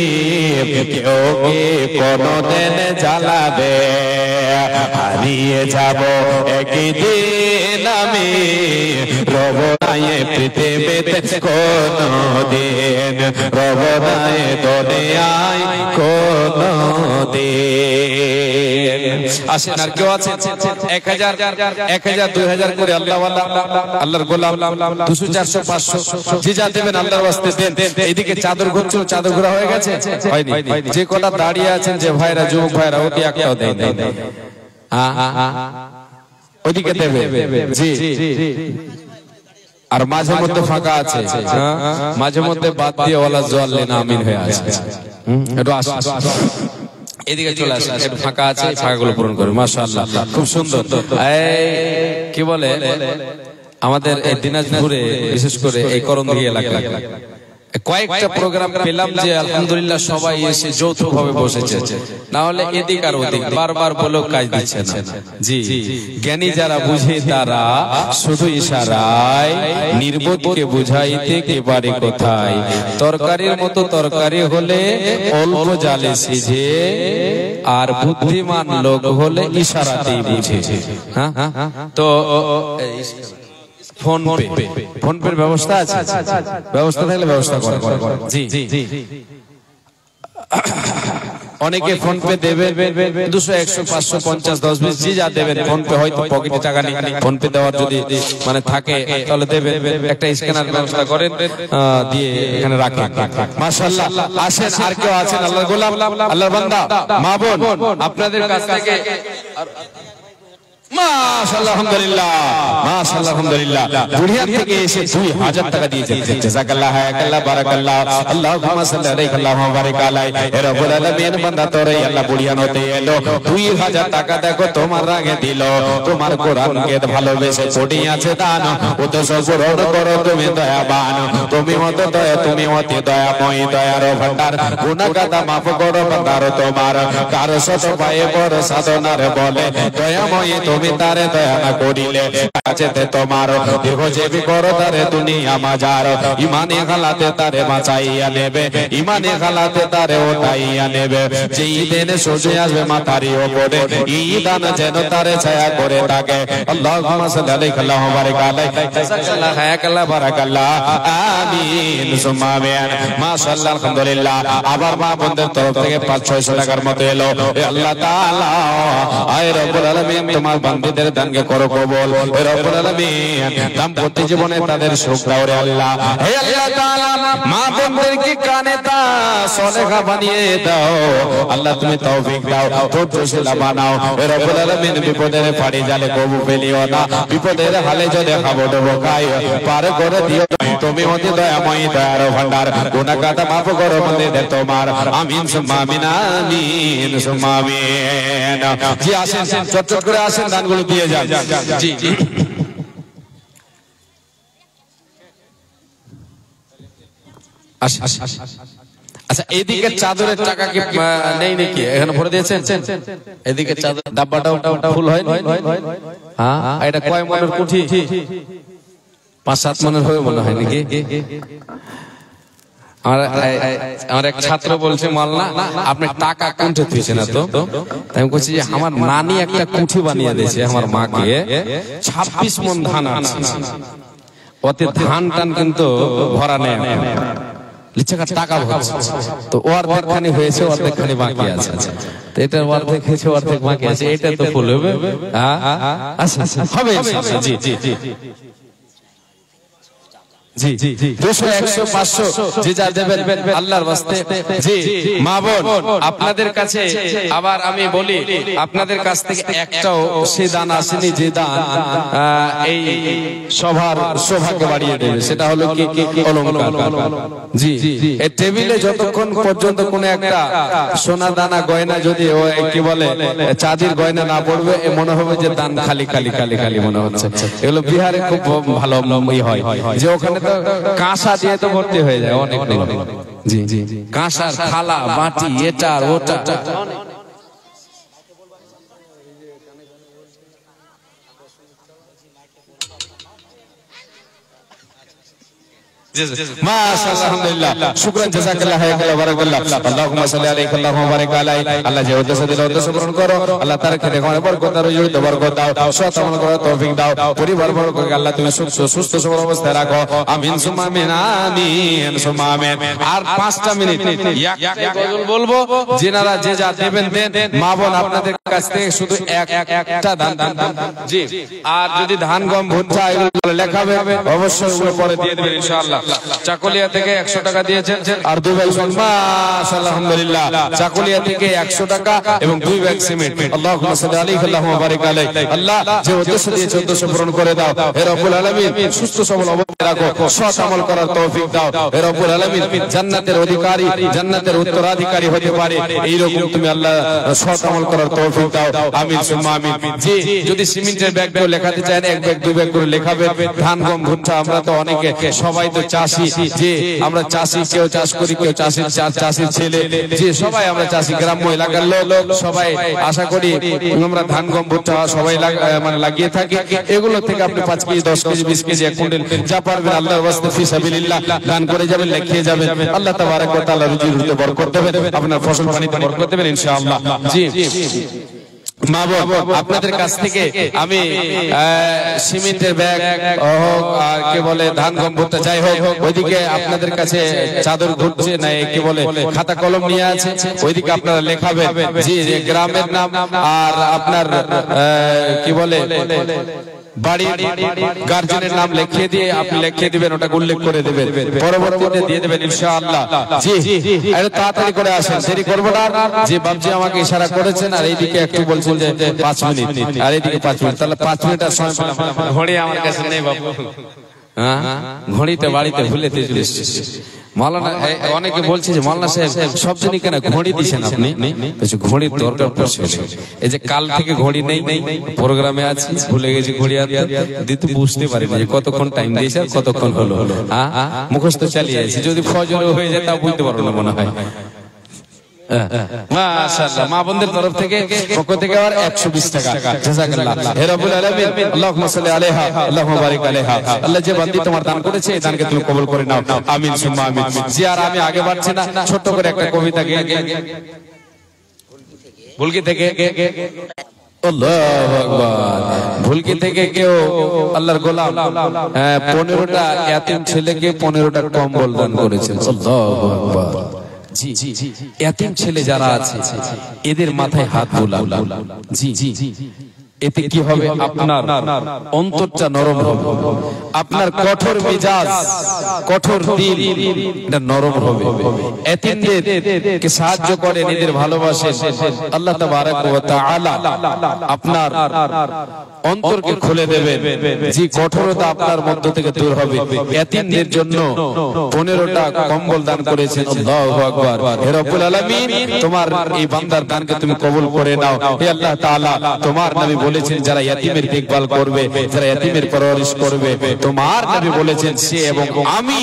Speaker 1: কেউ কি কোনদিন জ্বালাবে হারিয়ে যাব একদিন আমি রব নাই পৃথিবীতে কোনদিন রব নাই দুনিয়ায় কোনদিন আসেন আর কেউ আছে 1000 2000 করে আল্লাহর গোলাম 200 400 500 যে যা দেবেন আল্লাহর ওয়াস্তে দেন এইদিকে চাদর ঘুরছে চাদর ঘোরা হয়ে গেছে হয়নি যে কোটা দাঁড়িয়ে আছেন যে ভাইরা যুবক ভাইরা ওটি একটাও দেয় ওইদিকে দেবে জি আর মাঝে মধ্যে ফাঁকা আছে মাঝে মধ্যে বাদ দিয়ে ওয়ালা জল লেনা আমিন হয়ে আছে একটু আসুন এদিকে চলে আসেন একটু ফাঁকা আছে ফাঁকাগুলো পূরণ করে মাশাআল্লাহ খুব সুন্দর কি বলে আমাদের এই দিনাজপুরে বিশেষ করে এই করণদিঘি এলাকা কয়েকটা প্রোগ্রাম পেলাম যে আলহামদুলিল্লাহ সবাই এসে যৌথভাবে বসেছে না হলে এদিক আর ওদিক বারবার বলেও কাজ দিচ্ছে না জি জ্ঞানী যারা বুঝে তারা শুধু ইশারায় নির্বোধকে বুঝাইতে একেবারে কোথায় তরকারির মতো তরকারি হলে অল্প জালে সিঝে আর বুদ্ধিমান লোক হলে ইশারাতেই বুঝে হ্যাঁ তো ফোন পের ব্যবস্থা আছে ব্যবস্থা থাকলে ব্যবস্থা করে জি অনেকে ফোন পে দেবে 200 100 500 50 10 20 জি যা দেবেন ফোন পে হয়তো পকেটে টাকা নেই ফোন পে দেওয়ার যদি মানে থাকে তাহলে দেবেন একটা স্ক্যানার ব্যবস্থা করেন দিয়ে এখানে রাখেন মাশাআল্লাহ আসেন আর কেউ আছেন আল্লাহর গোলাম আল্লাহর বান্দা মা বোন আপনাদের কাছ থেকে মাশাআল্লাহ আলহামদুলিল্লাহ মাশাআল্লাহ আলহামদুলিল্লাহ দুনিয়া থেকে এসে 2000 টাকা দিয়েছেন জাযাকাল্লাহ হায়াকাল্লাহ বারাকাল্লাহ আল্লাহুম্মা সাল্লি আলাইহি আল্লাহুম্মা বারিক আলাইহি হে রব্বুল আলামিন বান্দা তোরে আল্লাহ বুড়িয়ানোতে এলো 2000 টাকা দেখো তোমার রাগে দিল তোমার কোরআনকে ভালোবেসে পড়িয়াছে দান উদ্দেশ্য পূরণ করো তুমি দয়াবান তুমি মত দয়া তুমি অতি দয়াময় দয়ার ভান্ডার গুনাহ গাদা maaf করো বান্দার তোমার কার শত পায়ে বড় সাধনার বলে দয়াময় তুমি তারে দয়া না করিলে কাছেতে তোমার দেখো যে বি করো তারে দুনিয়া মাজার ইমানে হালাতে তারে বাঁচাইয়া নেবে ইমানে হালাতে তারে ওঠাইয়া নেবে যেই দিনে সূর্য আসবে মাথার উপরে ঈদান যেন তারে ছায়া করে থাকে আল্লাহুম্মা সাল্লি আলাইহি আল্লাহুম্মা বারিক আলাইহি জাযাকাল্লাহ হায়াকাল্লাহ বারাকাল্লাহ আমিন সুম্মা আমিন মাশাআল্লাহ আলহামদুলিল্লাহ আবার মা বোনদের তরফ থেকে 500-600 টাকার মতো এলো আল্লাহ তাআলা আয় রব্বুল আলামিন তোমার বান্দাদের দানকে করো কবুল হে রব্বুল আলামিন দাম্পত্য জীবনে তাদের সুখ দাও রে আল্লাহ হে আল্লাহ তাআলা মা বোনদেরকে কানে তা সলেহা বানিয়ে দাও আল্লাহ তুমি তৌফিক দাও ধৈর্যশীল বানাও হে রব্বুল আলামিন বিপদের ফাড়ি জালে কবু ফেলিও না বিপদের হালে যদি খাবড় বকাই পার করে দিও তুমি অতি দয়াময় দয়ার ভান্ডার গুনাহ গাদা maaf করো বান্দাদের তোমার আমিন সুম্মা আমিন আমিন সুম্মা আমিন জি আসেন চট চট করে আসেন দানগুলো দিয়ে যান জি আচ্ছা এদিকে চাদরের টাকা কি নেই নাকি এখানে ভরে দিয়েছেন এদিকে চাদর ডাব্বাটা ফুল হয় হ্যাঁ এটা কয় মনের কুঠি 5-7 মনের হবে মনে হয় নাকি আমার এক ছাত্র বলছে মাল্লা আপনি টাকা কোনটা দিয়েছেন না তো আমি বলছি যে আমার নানি একটা কুঠি বানিয়ে দিয়েছে আমার মাকে 26 মণ ধান আছে ওতে ধান টান কিন্তু ভরা নেই লিচাকা টাকা ভরছে তো অর্ধেক খানি হয়েছে অর্ধেক খানি বাকি আছে তো এটার অর্ধেক হয়েছে অর্ধেক বাকি আছে এটা তো ফুল হবে আচ্ছা হবে জি জি জি জি 200 100 500 যে যা দেবেন আল্লাহর ওয়াস্তে। জি মা বোন আপনাদের কাছে আবার আমি বলি, আপনাদের কাছ থেকে একটাও সে দান আসেনি যে দান এই সভার শোভাকে বাড়িয়ে দেবে, সেটা হলো কি অলংকার। জি এই টেবিলে যতক্ষণ পর্যন্ত কোনো একটা সোনা দানা গয়না যদি কি বলে চাঁদির গয়না না পড়বে, মনে হবে যে দান খালি খালি খালি খালি মনে হচ্ছে। এগুলো বিহারে খুব ভালো হয় যে ওখানে তো কাঁসা দিয়ে তো ভর্তি হয়ে যায় অনেক। জি জি কাঁসার থালা বাটি এটা ওটা। মাশাআল্লাহ আলহামদুলিল্লাহ শুকরান জাযাকাল্লাহ হায়াকাল্লাহ বারাকাল্লাহ আল্লাহুম্মা সাল্লি আলাইহি আল্লাহুম্মা বারিক আলাইহি। আল্লাহ যে উদ্দেশ্য দিল উদ্দেশ্য পূরণ করো। আল্লাহ তার খেতে খাওয়ার বরকত আর রুজি বরকত দাও, সৎ আমল করার তৌফিক দাও, পরিবার বর্গকে আল্লাহ তুমি সুস্থ সবল অবস্থায় রাখো। আমিন সুম্মা আমিন আমিন সুম্মা আমিন। আর 5টা মিনিট একটা গজল বলবো, যেনারা যে যা দেবেন দেন। মা বোন আপনাদের কাছ থেকে শুধু একটা দান। জি আর যদি ধান গম ভুট্টা এগুলো লেখাবে অবশ্যই ওগুলো পরে দিয়ে দেবেন ইনশাআল্লাহ। চাকুলিয়া থেকে 100 টাকা দিয়েছেন আর 2 ব্যাগ মাশাআল্লাহ আলহামদুলিল্লাহ। চাকুলিয়া থেকে 100 টাকা এবং 2 ব্যাগ সিমেন্ট। আল্লাহুম্মা সাল্লি আলাইহি আল্লাহুম্মা বারিক আলাইহি। আল্লাহ যে উদ্দেশ্য দিয়েছে উদ্দেশ্য পূরণ করে দাও হে রব্বুল আলামিন। সুস্থ সবল অবস্থায় রাখো, সৎ আমল করার তৌফিক দাও হে রব্বুল আলামিন। জান্নাতের অধিকারী জান্নাতের উত্তরাধিকারী হতে পারে এইরকম তুমি আল্লাহ সৎ আমল করার তৌফিক দাও। আমিন সুম্মা আমিন। জি যদি সিমেন্টের ব্যাগটাও লেখাতে চান 1 ব্যাগ 2 ব্যাগ করে লেখাবে। ধান গম ভুট্টা আমরা তো অনেকে সবাই তো চাষি, যে আমরা চাষি, কেউ চাষ করি, কেউ চাষির ছেলে, যে সবাই আমরা চাষি, গ্রাম্য এলাকার লোক সবাই আশা করি আমরা ধান গম ভুট্টা সবাই মানে লাগিয়ে থাকি। এগুলো থেকে আপনি 5 কেজি 10 কেজি 20 কেজি 1 কুইন্টাল যা পারবেন আল্লাহর ওয়াস্তে ফি সাবিলিল্লাহ দান করে যাবেন, লিখিয়ে যাবেন। আল্লাহ তাবারাক ওয়া তাআলা রুজি রুজিতে বরকত দেবেন, আপনার ফসল পানিতে বরকত দেবেন ইনশাআল্লাহ। জি মা বাবা আপনাদের কাছ থেকে আমি সিমেন্টের ব্যাগ হোক আর কি বলে ধান গম ভুট্টা যাই হোক, ওইদিকে আপনাদের কাছে চাদর ঘুরছে না কি বলে খাতা কলম নিয়ে আছে, ওইদিকে আপনারা লেখাবেন জি গ্রামের নাম আর আপনার কি বলে বাড়ির গার্জেনের নাম লিখিয়ে দিয়ে আপনি লিখিয়ে দিবেন, ওটা উল্লেখ করে দিবেন, পরবর্তীতে দিয়ে দিবেন ইনশাআল্লাহ। জি একটু তাড়াতাড়ি করে আসেন, দেরি করব না। যে বাবজি আমাকে ইশারা করেছেন আর এইদিকে একটু বলছেন যে 5 মিনিট আর এইদিকে 5 মিনিট, তাহলে 5 মিনিট আর সময় পেলাম। ঘড়ি আমার কাছে নেই বাবু, হ্যাঁ ঘড়িতে বাড়িতে ভুলেতে চলে এসেছে। মাওলানা অনেকে বলছে যে মাওলানা সাহেব সব দিনই কেন ঘড়ি দিয়েছেন আপনি? ঘড়ির দরকার পড়ছে, এই যে কাল থেকে ঘড়ি নেই প্রোগ্রামে আছি, ভুলে গেছি ঘড়ি দিতে, বুঝতে পারিনি যে কতক্ষণ টাইম দিয়েছে আর কতক্ষণ হলো। মুখস্থ চালিয়ে আছি, যদি ফজর হয়ে যায় তাও বুঝতে পারবো না মনে হয়। মাশাআল্লাহ মা বোনদের তরফ থেকে পক্ষ থেকে আর 120 টাকা জাযাকাল্লাহ হে রব্বুল আলামিন। আল্লাহুম্মা সাল্লি আলাইহা আল্লাহুম্মা বারিক আলাইহা। আল্লাহ যে বান্দি তোমার দান করেছে এই দানকে তুমি কবুল করে নাও, আমিন সুম্মা আমিন। জি আর আমি আগে বাড়ছি না, ছোট করে একটা কবিতা গেয়ে ভুলকি থেকে আল্লাহু আকবার, ভুলকি থেকে কেউ আল্লাহর গোলাম 15টা ইয়াতিম ছেলেকে 15টা কম্বল দান করেছেন। আল্লাহু আকবার। জি ইয়াতিম ছেলে যারা আছে এদের মাথায় হাত বুলান। জি এতে কি হবে? আপনার অন্তরটা নরম হবে, আপনার কঠোর মেজাজ কঠোর দিল এটা নরম হবে। এতিমদেরকে সাহায্য করেন, এদের ভালোবাসেন, আল্লাহ তাবারাক ওয়া তাআলা আপনার অন্তরকে খুলে দেবেন। জি কঠোরতা আপনার মধ্য থেকে দূর হবে। এতিমদের জন্য 15টা কম্বল দান করেছেন। আল্লাহু আকবার। হে রব্বুল আলামিন তোমার এই বান্দার দানকে তুমি কবুল করে নাও। হে আল্লাহ তাআলা তোমার নবী বলেছেন যারা ইতিমের দেখভাল করবে, যারা ইতিমের পরওয়ারিশ করবে, তোমার নবী বলেছেন সে এবং আমি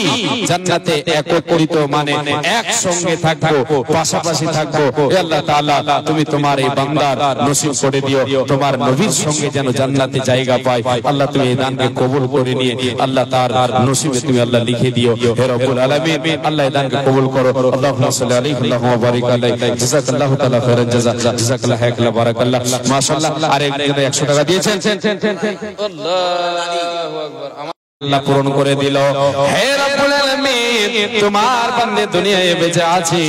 Speaker 1: জান্নাতে একত্রিত মানে একসঙ্গে থাকবো, পাশাপাশি থাকবো। হে আল্লাহ তাআলা তুমি তোমার এই বান্দার নসিব করে দিও, তোমার নবীর সঙ্গে যেন জান্নাতে জায়গা পায়। আল্লাহ তুমি এই দানকে কবুল করে নিয়ে আল্লাহ তার নসিবে তুমি আল্লাহ লিখে দিও। হে রব্বুল আলামিন আল্লাহ এই দানকে কবুল করো। আল্লাহুম্মা সাল্লি আলাইহি আল্লাহুম্মা বারিক আলাইহি। জাযাকাল্লাহু তাআলা খাইরান জাযা। জাযাকাল্লাহু হায়াকাল্লাহ বারাকাল্লাহ। মাশাআল্লাহ। আর একজনে 100 টাকা দিয়েছেন। আল্লাহু আকবার। আল্লাহ পূরণ করে দিল। হে রব্বুল আলামিন তোমার বান্দে দুনিয়ায় বেঁচে আছে,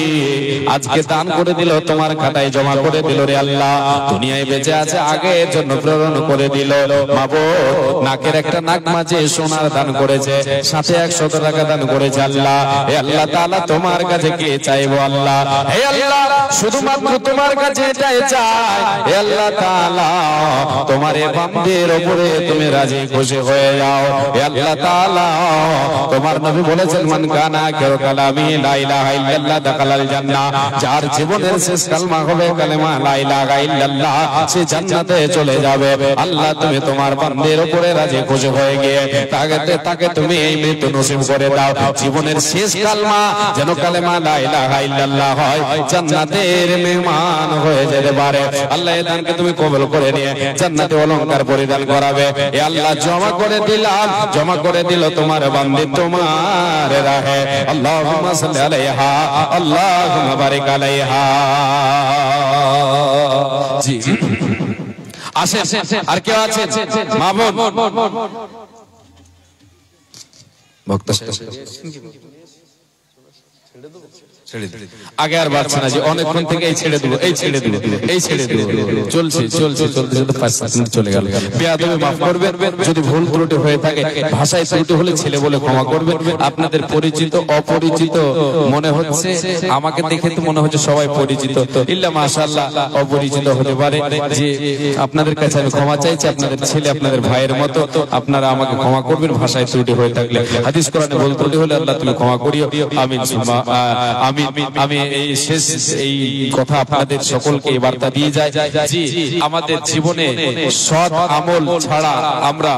Speaker 1: আজকে দান করে দিল, তোমার খাতায় জমা করে দিল রে আল্লাহ। দুনিয়ায় বেঁচে আছে, আগের জন্য প্রেরণ করে দিল। মাবুদ, নাকের একটা নাক মাঝে সোনার দান করেছে, সাথে 100 টাকা দান করেছে আল্লাহ। হে আল্লাহ তাআলা, তোমার কাছে কে চাইবো আল্লাহ? হে আল্লাহ, শুধুমাত্র তোমার কাছে এটাই চাই। হে আল্লাহ তাআলা, তোমার এই বান্দার উপরে তুমি রাজি খুশি হয়ে যাও। হে আল্লাহ তাআলা, তোমার নবী বলেছেন, মান কানা আখিরু কালামি লা ইলাহা ইল্লাল্লাহ দাখালাল জান্নাহ। যার জীবনের শেষ কালমা হবে কালেমা লা ইলাহা ইল্লাল্লাহ, সে জান্নাতে চলে যাবে। আল্লাহ, তুমি তোমার বান্দার উপরে রাজি খুশি হয়ে গিয়ে তাকে তুমি এই মৃত্যু নসিব করে দাও। জীবনের শেষ কালমা যেন কালেমা লা ইলাহা ইল্লাল্লাহ হয়, জান্নাতের মেহমান হয়ে যেতে পারে। আল্লাহ, এই দানকে তুমি কবুল করে নিয়ে জান্নাতে অলংকার পরিধান করাবে। এ আল্লাহ, জমা করে দিলাম, জমা করে দিল তোমার বান্দা তোমার রাহে। আল্লাহুম্মা সাল্লি আলাইহা, আল্লাহুম্মা বারিক আলাইহা। জি, আসেন, আর কেউ আছেন? মামুন বক্তা আগে আর বাড়ছে না, যে অনেকক্ষণ থেকে এই ছেড়ে দেবো, এই ছেড়ে দেবো, এই ছেড়ে দেবো, চলছে চলছে চলতে চলতে 5 মিনিট চলে গেল। বেয়াদবি মাফ করবেন, যদি ভুল ত্রুটি হয়ে থাকে, ভাষায় ত্রুটি হলে ছেলে বলে ক্ষমা করবেন। আপনাদের পরিচিত অপরিচিত মনে হচ্ছে, আমাকে দেখে তো মনে হচ্ছে সবাই পরিচিত, ইল্লা মাশাআল্লাহ অপরিচিত হতে পারে। যে আপনাদের কাছে আমি ক্ষমা চাইছি, আপনাদের ছেলে আপনাদের ভাইয়ের মতো, আপনারা আমাকে ক্ষমা করবেন ভাষায় ত্রুটি হয়ে থাকলে। হাদিস কোরআনে ভুল ত্রুটি হলে আল্লাহ তুমি ক্ষমা করিও, আমিন সুম্মা আমিন। আমি এই শেষ এই কথা আপনাদের সকলকে এই বার্তা দিয়ে যাই, জি, আমাদের জীবনে সৎ আমল ছাড়া আমরা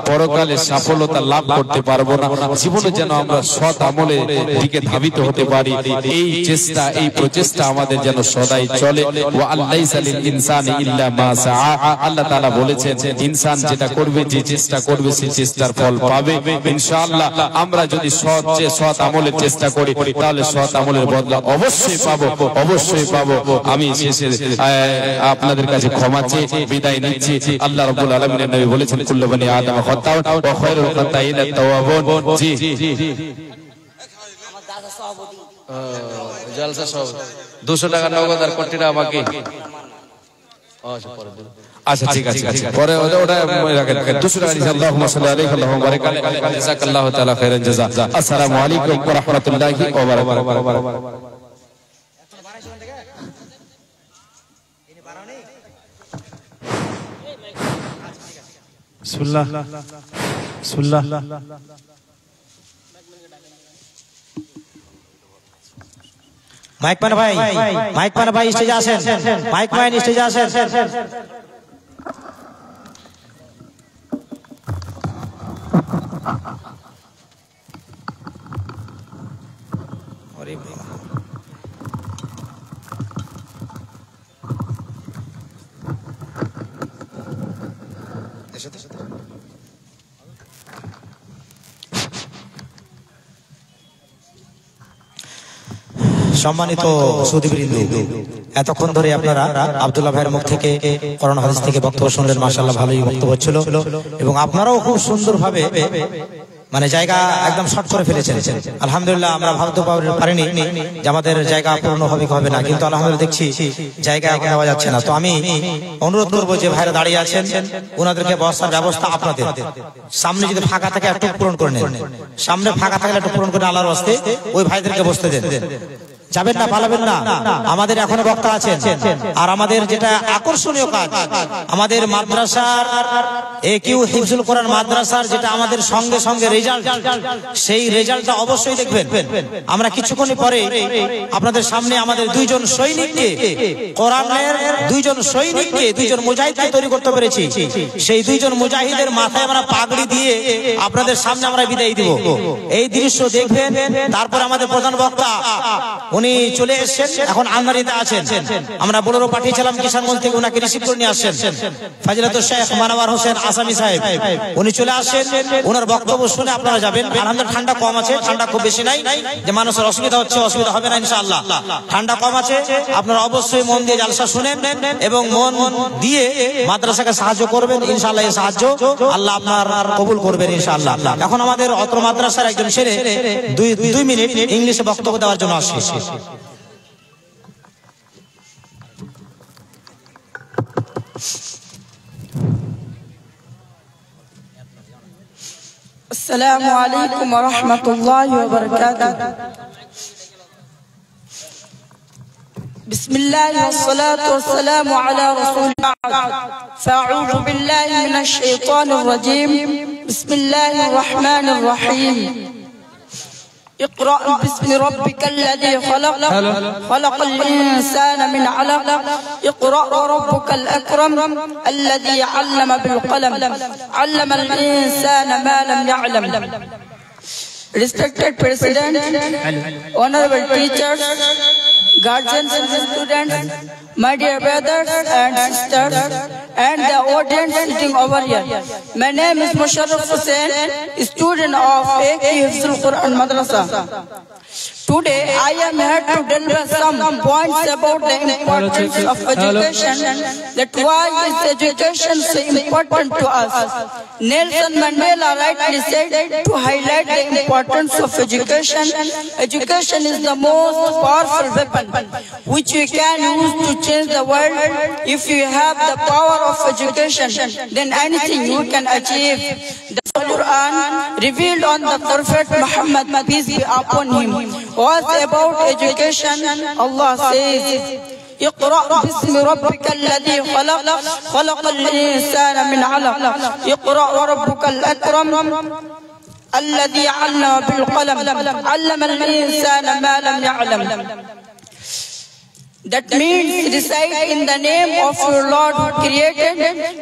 Speaker 1: পরকালে সফলতা লাভ করতে পারবো না। জীবনে যেন আমরা সৎ আমলের দিকে ধাবিত হতে পারি, এই চেষ্টা, এই প্রচেষ্টা আমাদের যেন সদাই চলে। ওয়া আল্লাইসা লিল ইনসানি ইল্লা মা সাআ, আল্লাহ তাআলা বলেছেন, ইনসান যেটা করবে, যে চেষ্টা করবে, সেই চেষ্টার ফল পাবে ইনশাআল্লাহ। আমরা যদি সৎ আমলের চেষ্টা করি, তাহলে সৎ আমলের বদলা অবশ্যই পাবো, অবশ্যই পাবো। আমি শেষে আপনাদের কাছে ক্ষমা চেয়ে বিদায় নিচ্ছি। আল্লাহ রাব্বুল আলামিনের নবী বলেছেন, কুল্লু বনি আদম খাতাউন ওয়া খায়রুল খাতাইন আত-তাওয়াবুন। জি,
Speaker 3: আমার দাদা সভাপতি
Speaker 1: জলসা সব 200 টাকা নগদ আর কোটিটা আমাকে। আচ্ছা ঠিক আছে, পরে ওটা রাখেন। 200 টাকা দিয়েছেন। আল্লাহুম্মা সাল্লি আলাইহি আল্লাহুম্মা বারিক আলাইহি, জাযাকাল্লাহু তাআলা খাইরান জাযা। আসসালামু আলাইকুম ওয়া রাহমাতুল্লাহি ওয়া বারাকাতুহু।
Speaker 4: বিসমিল্লাহ বিসমিল্লাহ। মাইক ম্যান ভাই, মাইক ম্যান ভাই স্টেজে আসেন, মাইক ম্যান স্টেজে আসেন। সম্মানিত সুধীবৃন্দ, এতক্ষণ ধরে আপনারা আব্দুল্লাহ ভাইয়ের মুখ থেকে কোরআন হাদিস থেকে বক্তব্য শুনলেন। মাশাআল্লাহ ভালোই বক্তব্য ছিল, এবং আপনারাও খুব সুন্দরভাবে মানে জায়গা একদম শর্ট করে ফেলেছেন। আলহামদুলিল্লাহ, আমরা ভাবতে পারিনি যে আমাদের জায়গা পূর্ণ হবে কি হবে না, কিন্তু আলহামদুলিল্লাহ দেখছি জায়গা এখন নেওয়া যাচ্ছে না। তো আমি অনুরোধ করবো, যে ভাইরা দাঁড়িয়ে আছেন ওনাদেরকে বসার ব্যবস্থা আপনাদের সামনে যদি ফাঁকা থাকে একটু পূরণ করে নেন, সামনে ফাঁকা থাকলে একটু পূরণ করে আল্লাহর ওয়াস্তে ওই ভাইদেরকে বসতে দেন। যাবেন না, পালাবেন না, আমাদের এখনো বক্তা আছেন। আর আমাদের যেটা আকর্ষণীয় কাজ, আমাদের মাদ্রাসার একিউ হিফজুল কোরআন মাদ্রাসার যেটা আমাদের সঙ্গে সঙ্গে রেজাল্ট, সেই রেজাল্টটা অবশ্যই দেখবেন। আমরা কিছুক্ষণ পরে আপনাদের সামনে আমাদের দুইজন সৈনিককে, কোরআনের দুইজন সৈনিককে, দুইজন মুজাহিদকে তৈরি করতে পেরেছি। সেই দুইজন মুজাহিদের মাথায় আমরা পাগড়ি দিয়ে আপনাদের সামনে আমরা বিদায় দিব। এই দৃশ্য দেখবেন। তারপর আমাদের প্রধান বক্তা উনি চলে এসেছেন, এখন আলমারিতে আছেন। আমরা বোলেরো পাঠিয়েছিলাম কিষানগঞ্জ থেকে, ওনাকে রিসিভ করে নিয়ে আসছেন ফাজিলাতুল শেখ মানওয়ার হোসেন আসামি সাহেব। উনি চলে আসেন, ওনার বক্তব্য শুনে আপনারা যাবেন। আলহামদুলিল্লাহ ঠান্ডা কম আছে, ঠান্ডা খুব বেশি নাই যে মানুষের অসুবিধা হচ্ছে, অসুবিধা হবে না ইনশাআল্লাহ। ঠান্ডা কম আছে, আপনারা অবশ্যই মন দিয়ে জালসা শুনেন এবং মন দিয়ে মাদ্রাসাকে সাহায্য করবেন ইনশাআল্লাহ। এই সাহায্য আল্লাহ আপনার কবুল করবেন ইনশাআল্লাহ। এখন আমাদের অত্র মাদ্রাসার একজন ছেলে 2 মিনিট ইংলিশে বক্তব্য দেওয়ার জন্য আসছে।
Speaker 5: السلام عليكم ورحمة الله وبركاته. بسم الله والصلاة والسلام على رسول الله. فأعوذ بالله من الشيطان الرجيم. بسم الله الرحمن الرحيم. اقرأ باسم ربك الذي خلق خلق الإنسان من علق. اقرأ وربك الأكرم الذي علم بالقلم علم الإنسان ما لم يعلم. Respected President, honorable teachers, guardians and students, my dear brothers and sisters, and the audience sitting over here. My name is Musharraf Hussain, student of AK Hifzul Quran Madrasa. Today I am here to deliver some points about the importance of education, that why is education so important to us. Nelson Mandela rightly said, to highlight the importance of education, education is the most powerful weapon which you can use to change the world. If you have the power of education, then anything you can achieve. The Quran revealed on the Prophet Muhammad, peace be upon him, was about education. Allah says, اقرأ باسم ربك الذي خلق خلق الإنسان من علق. اقرأ وربك الأكرم الذي علم بالقلم علم الإنسان ما لم يعلم. That means recite in the name of your Lord who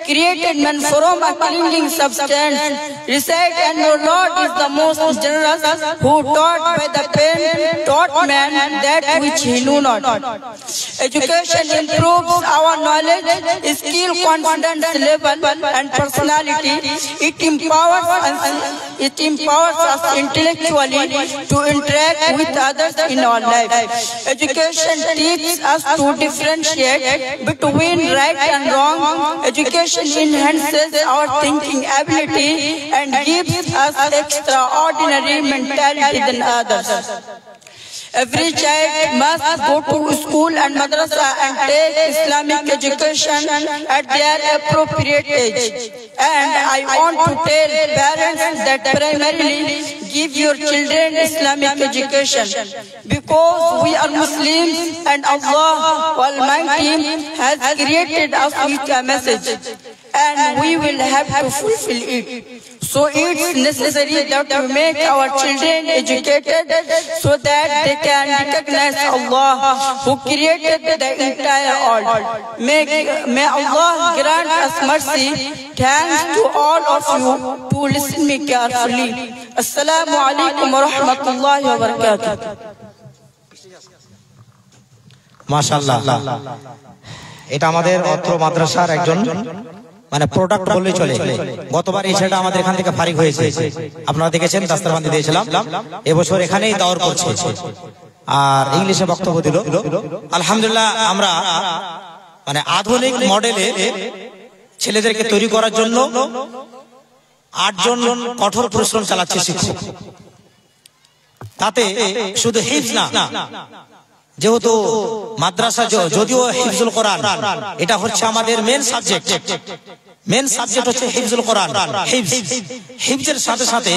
Speaker 5: created man from a clinging substance. Recite, and your Lord is the most generous, who taught by the pen taught man that which he knew not. Education improves our knowledge, skill, confidence level and personality. It empowers us intellectually to interact with others in our life. Education teaches us to differentiate between right and wrong. Education enhances our thinking ability and gives us extraordinary mentality than others. Every child must go to school and madrasa and take Islamic education at their appropriate age. And I want to tell parents that primarily give your children Islamic education, because we are Muslims and Allah Almighty has created us with a message and we will have to fulfill it. So it's necessary that we make our children educated so that they can recognize Allah who created the entire world. May Allah grant us mercy. Thanks to all of you to listen me carefully. Assalamu alaikum wa rahmatullahi wa barakatuh.
Speaker 4: মাশাআল্লাহ, এটা আমাদের অত্র মাদ্রাসার একজন মানে প্রোডাক্ট বললেই চলে। গতবার এই ছেলেটা আমাদের এখান থেকে ফারিক হয়েছে, আপনারা দেখেছেন, দাস্তারবন্দি দিয়েছিলাম। এবছর এখানেই দাওয়ার করছে আর ইংলিশে বক্তব্য দিল। আলহামদুলিল্লাহ, আমরা মানে আধুনিক মডেলে ছেলেদেরকে তৈরি করার জন্য 8 জন কঠোর পরিশ্রম চালাচ্ছে শিক্ষক। তাতে শুধু হিফজ না, যেহেতু মাদ্রাসা যদিও হিফজুল কোরআন এটা হচ্ছে আমাদের মেন সাবজেক্ট হচ্ছে হিফজুল কোরআন। হিফজের সাথে সাথে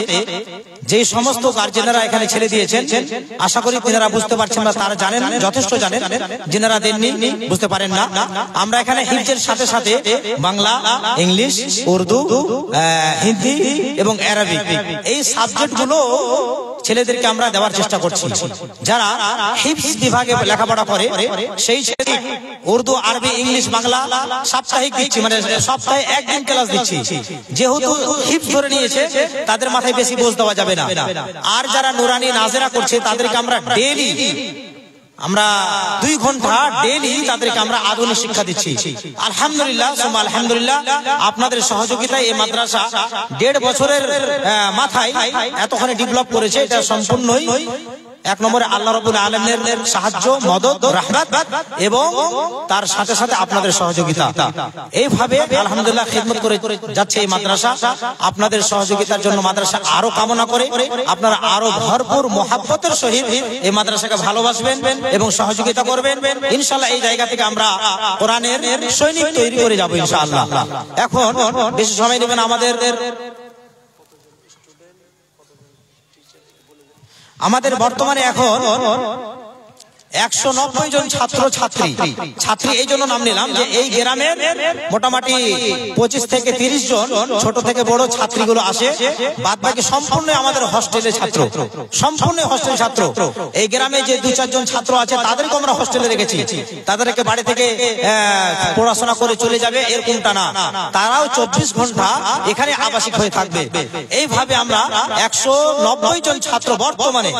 Speaker 4: যে সমস্ত গার্জেনেরা এখানে ছেড়ে দিয়েছেন, আশা করি তিনারা বুঝতে পারছেন না, তারা জানেন, যথেষ্ট জানেন। যিনারা দেননি বুঝতে পারেন না। আমরা এখানে হিফজের সাথে সাথে বাংলা, ইংলিশ, উর্দু, হিন্দি এবং আরবি এই সাবজেক্টগুলো ছেলেদেরকে আমরা দেওয়ার চেষ্টা করছি। যারা হিফজ বিভাগে লেখাপড়া করে সেই ছেলে উর্দু, আরবি, ইংলিশ, বাংলা সাপ্তাহিক দিচ্ছি, মানে সপ্তাহে 1 দিন ক্লাস দিচ্ছি। যেহেতু হিফজ ধরে নিয়েছে তাদের মাথায় বেশি বোঝ দেওয়া যাবে না। আর যারা নুরানি নাজেরা করছে তাদেরকে আমরা ডেইলি আমরা 2 ঘন্টা ডেইলি তাদেরকে আমরা আধুনিক শিক্ষা দিচ্ছি। আলহামদুলিল্লাহ সুম্মা আলহামদুলিল্লাহ, আপনাদের সহযোগিতায় এই মাদ্রাসা 1.5 বছরের মাথায় এতখানি ডেভেলপ করেছে। এটা সম্পূর্ণই এক নম্বরে আল্লাহ রাব্বুল আলামিনের সাহায্য, মদদ, রাহমাত এবং তার সাথে সাথে আপনাদের সহযোগিতা। এইভাবে আলহামদুলিল্লাহ খিদমত করে যাচ্ছে এই মাদ্রাসা। আপনাদের সহযোগিতার জন্য মাদ্রাসা আরো কামনা করে আপনারা আরো ভরপুর মহব্বতের সহিত এই মাদ্রাসাকে ভালোবাসবেন এবং সহযোগিতা করবেন। ইনশাআল্লাহ এই জায়গা থেকে আমরা কোরআনের সৈনিক তৈরি করে যাব ইনশাআল্লাহ। এখন বেশি সময় নেবেন আমাদের বর্তমানে এখন 190 জন ছাত্রী এই জন্য নাম নিলাম যে এই গ্রামের মোটামুটি 25 থেকে 30 জন ছোট থেকে বড় ছাত্রীগুলো আসে। বাদ বাকি সম্পূর্ণ আমাদের হোস্টেলের ছাত্র, সম্পূর্ণ হোস্টেল ছাত্র। এই গ্রামে যে 2-4 জন ছাত্র আছে তাদেরকে আমরা হোস্টেলে রেখেছি। তাদেরকে বাড়ি থেকে পড়াশোনা করে চলে যাবে এরকমটা না, তারাও 24 ঘন্টা এখানে আবাসিক হয়ে থাকবে। এইভাবে আমরা 190 জন ছাত্র বর্তমানে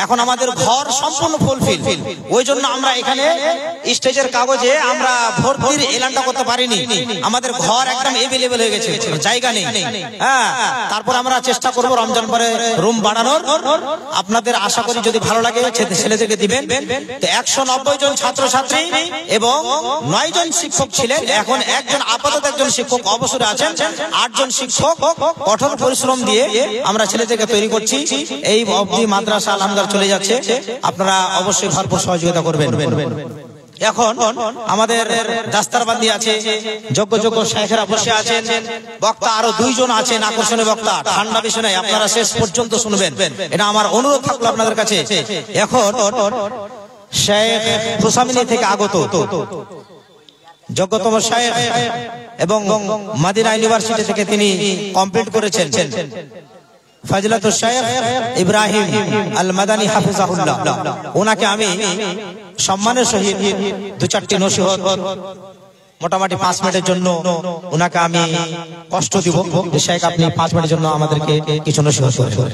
Speaker 4: এখন আমাদের ঘর সম্পূর্ণ ফুলফিল। ওই জন্য আমরা এখানে স্টেজের কাগজে আমরা ভর্তির এলানটা করতে পারিনি, আমাদের ঘর একদম এভেলেবেল হয়ে গেছে, জায়গা নেই। হ্যাঁ, তারপর আমরা চেষ্টা করব রমজান পরে রুম বাড়ানোর। আপনাদের আশা করি যদি ভালো লাগে ছেলেদেরকে দিবেন। তো 190 জন ছাত্রছাত্রী এবং 9 জন শিক্ষক ছিলেন, এখন আপাতত একজন শিক্ষক অবসরে আছেন। 8 জন শিক্ষক কঠোর পরিশ্রম দিয়ে আমরা ছেলেদেরকে তৈরি করছি। এই অবধি মাদ্রাসা আলহামদুলিল্লাহ চলে যাচ্ছে। আপনারা অবশ্যই ভরপুর সহযোগিতা করবেন। এখন আমাদের দাস্তারবান্দি আছে, যোগ্য শেখেরা বসে আছেন, বক্তা আরো 2 জন আছেন আকর্ষণীয় বক্তা। ঠান্ডা বিষয় নাই, আপনারা শেষ পর্যন্ত শুনবেন, এটা আমার অনুরোধ থাকলো আপনাদের কাছে। এখন শেখ হুসামিনী থেকে আগত যোগ্যতম শেখ এবং মদিনা ইউনিভার্সিটি থেকে তিনি কমপ্লিট করেছেন ফজিলাতুল শেখ ইব্রাহিম আল মাদানী হাফিজাহুল্লাহ। ওনাকে আমি সম্মানের সহিত 2-4টি নসিহত মোটামুটি 5 মিনিটের জন্য ওনাকে আমি কষ্ট দিব। শেখ আপনি 5 মিনিটের জন্য আমাদেরকে কিছু নসিহত করবেন।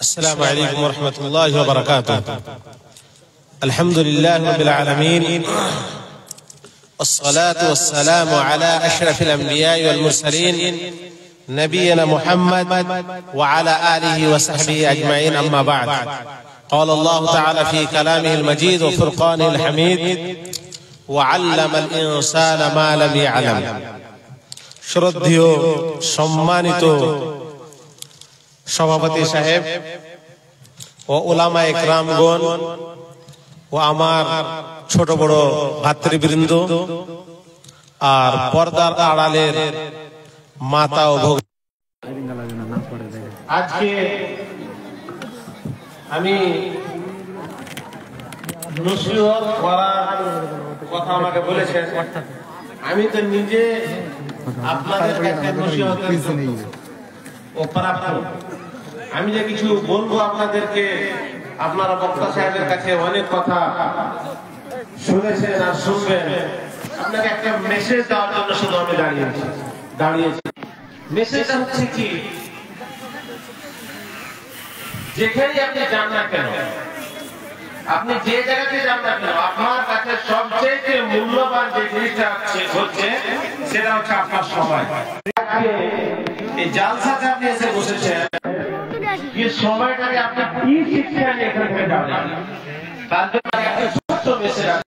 Speaker 6: السلام عليكم ورحمة الله وبركاته. الحمد لله رب العالمين، والصلاة والسلام على أشرف الأنبياء والمرسلين نبينا محمد وعلى آله وصحبه أجمعين، أما بعد. قال الله تعالى في كلامه المجيد وفرقانه الحميد: وعلم الإنسان ما لم يعلم. শ্রদ্ধেয় সম্মানিত সভাপতি সাহেব ও উলামা ইকরামগণ ও আমার ছোট বড় ভাতৃবৃন্দ আর পর্দার আড়ালের মাতা ও ভগ, আজকে আমি নসিহত করার কথা আমাকে বলেছেন। আমি তো নিজে আপনাদের কাছে নসিহতের ও প্রাপ্ত। আমি যে কিছু বলবো আপনাদেরকে, আপনারা বক্তা সাহেবের কাছে অনেক কথা শুনেছেন আর শুনবেন। আপনাকে একটা মেসেজ দেওয়ার জন্য শুধু আমি দাঁড়িয়েছি। মেসেজটা হচ্ছে কি, যেখানে আপনি যান না কেন, আপনি যে জায়গাতে যান না কেন, আপনার কাছে সবচেয়ে মূল্যবান যে জিনিসটা হচ্ছে সেটা হচ্ছে আপনার সময়। এই জালসাতে আপনি এসে বসেছেন, এই সময়টাকে আপনি কি শিক্ষা নিয়ে এখান থেকে যাবেন, তার জন্য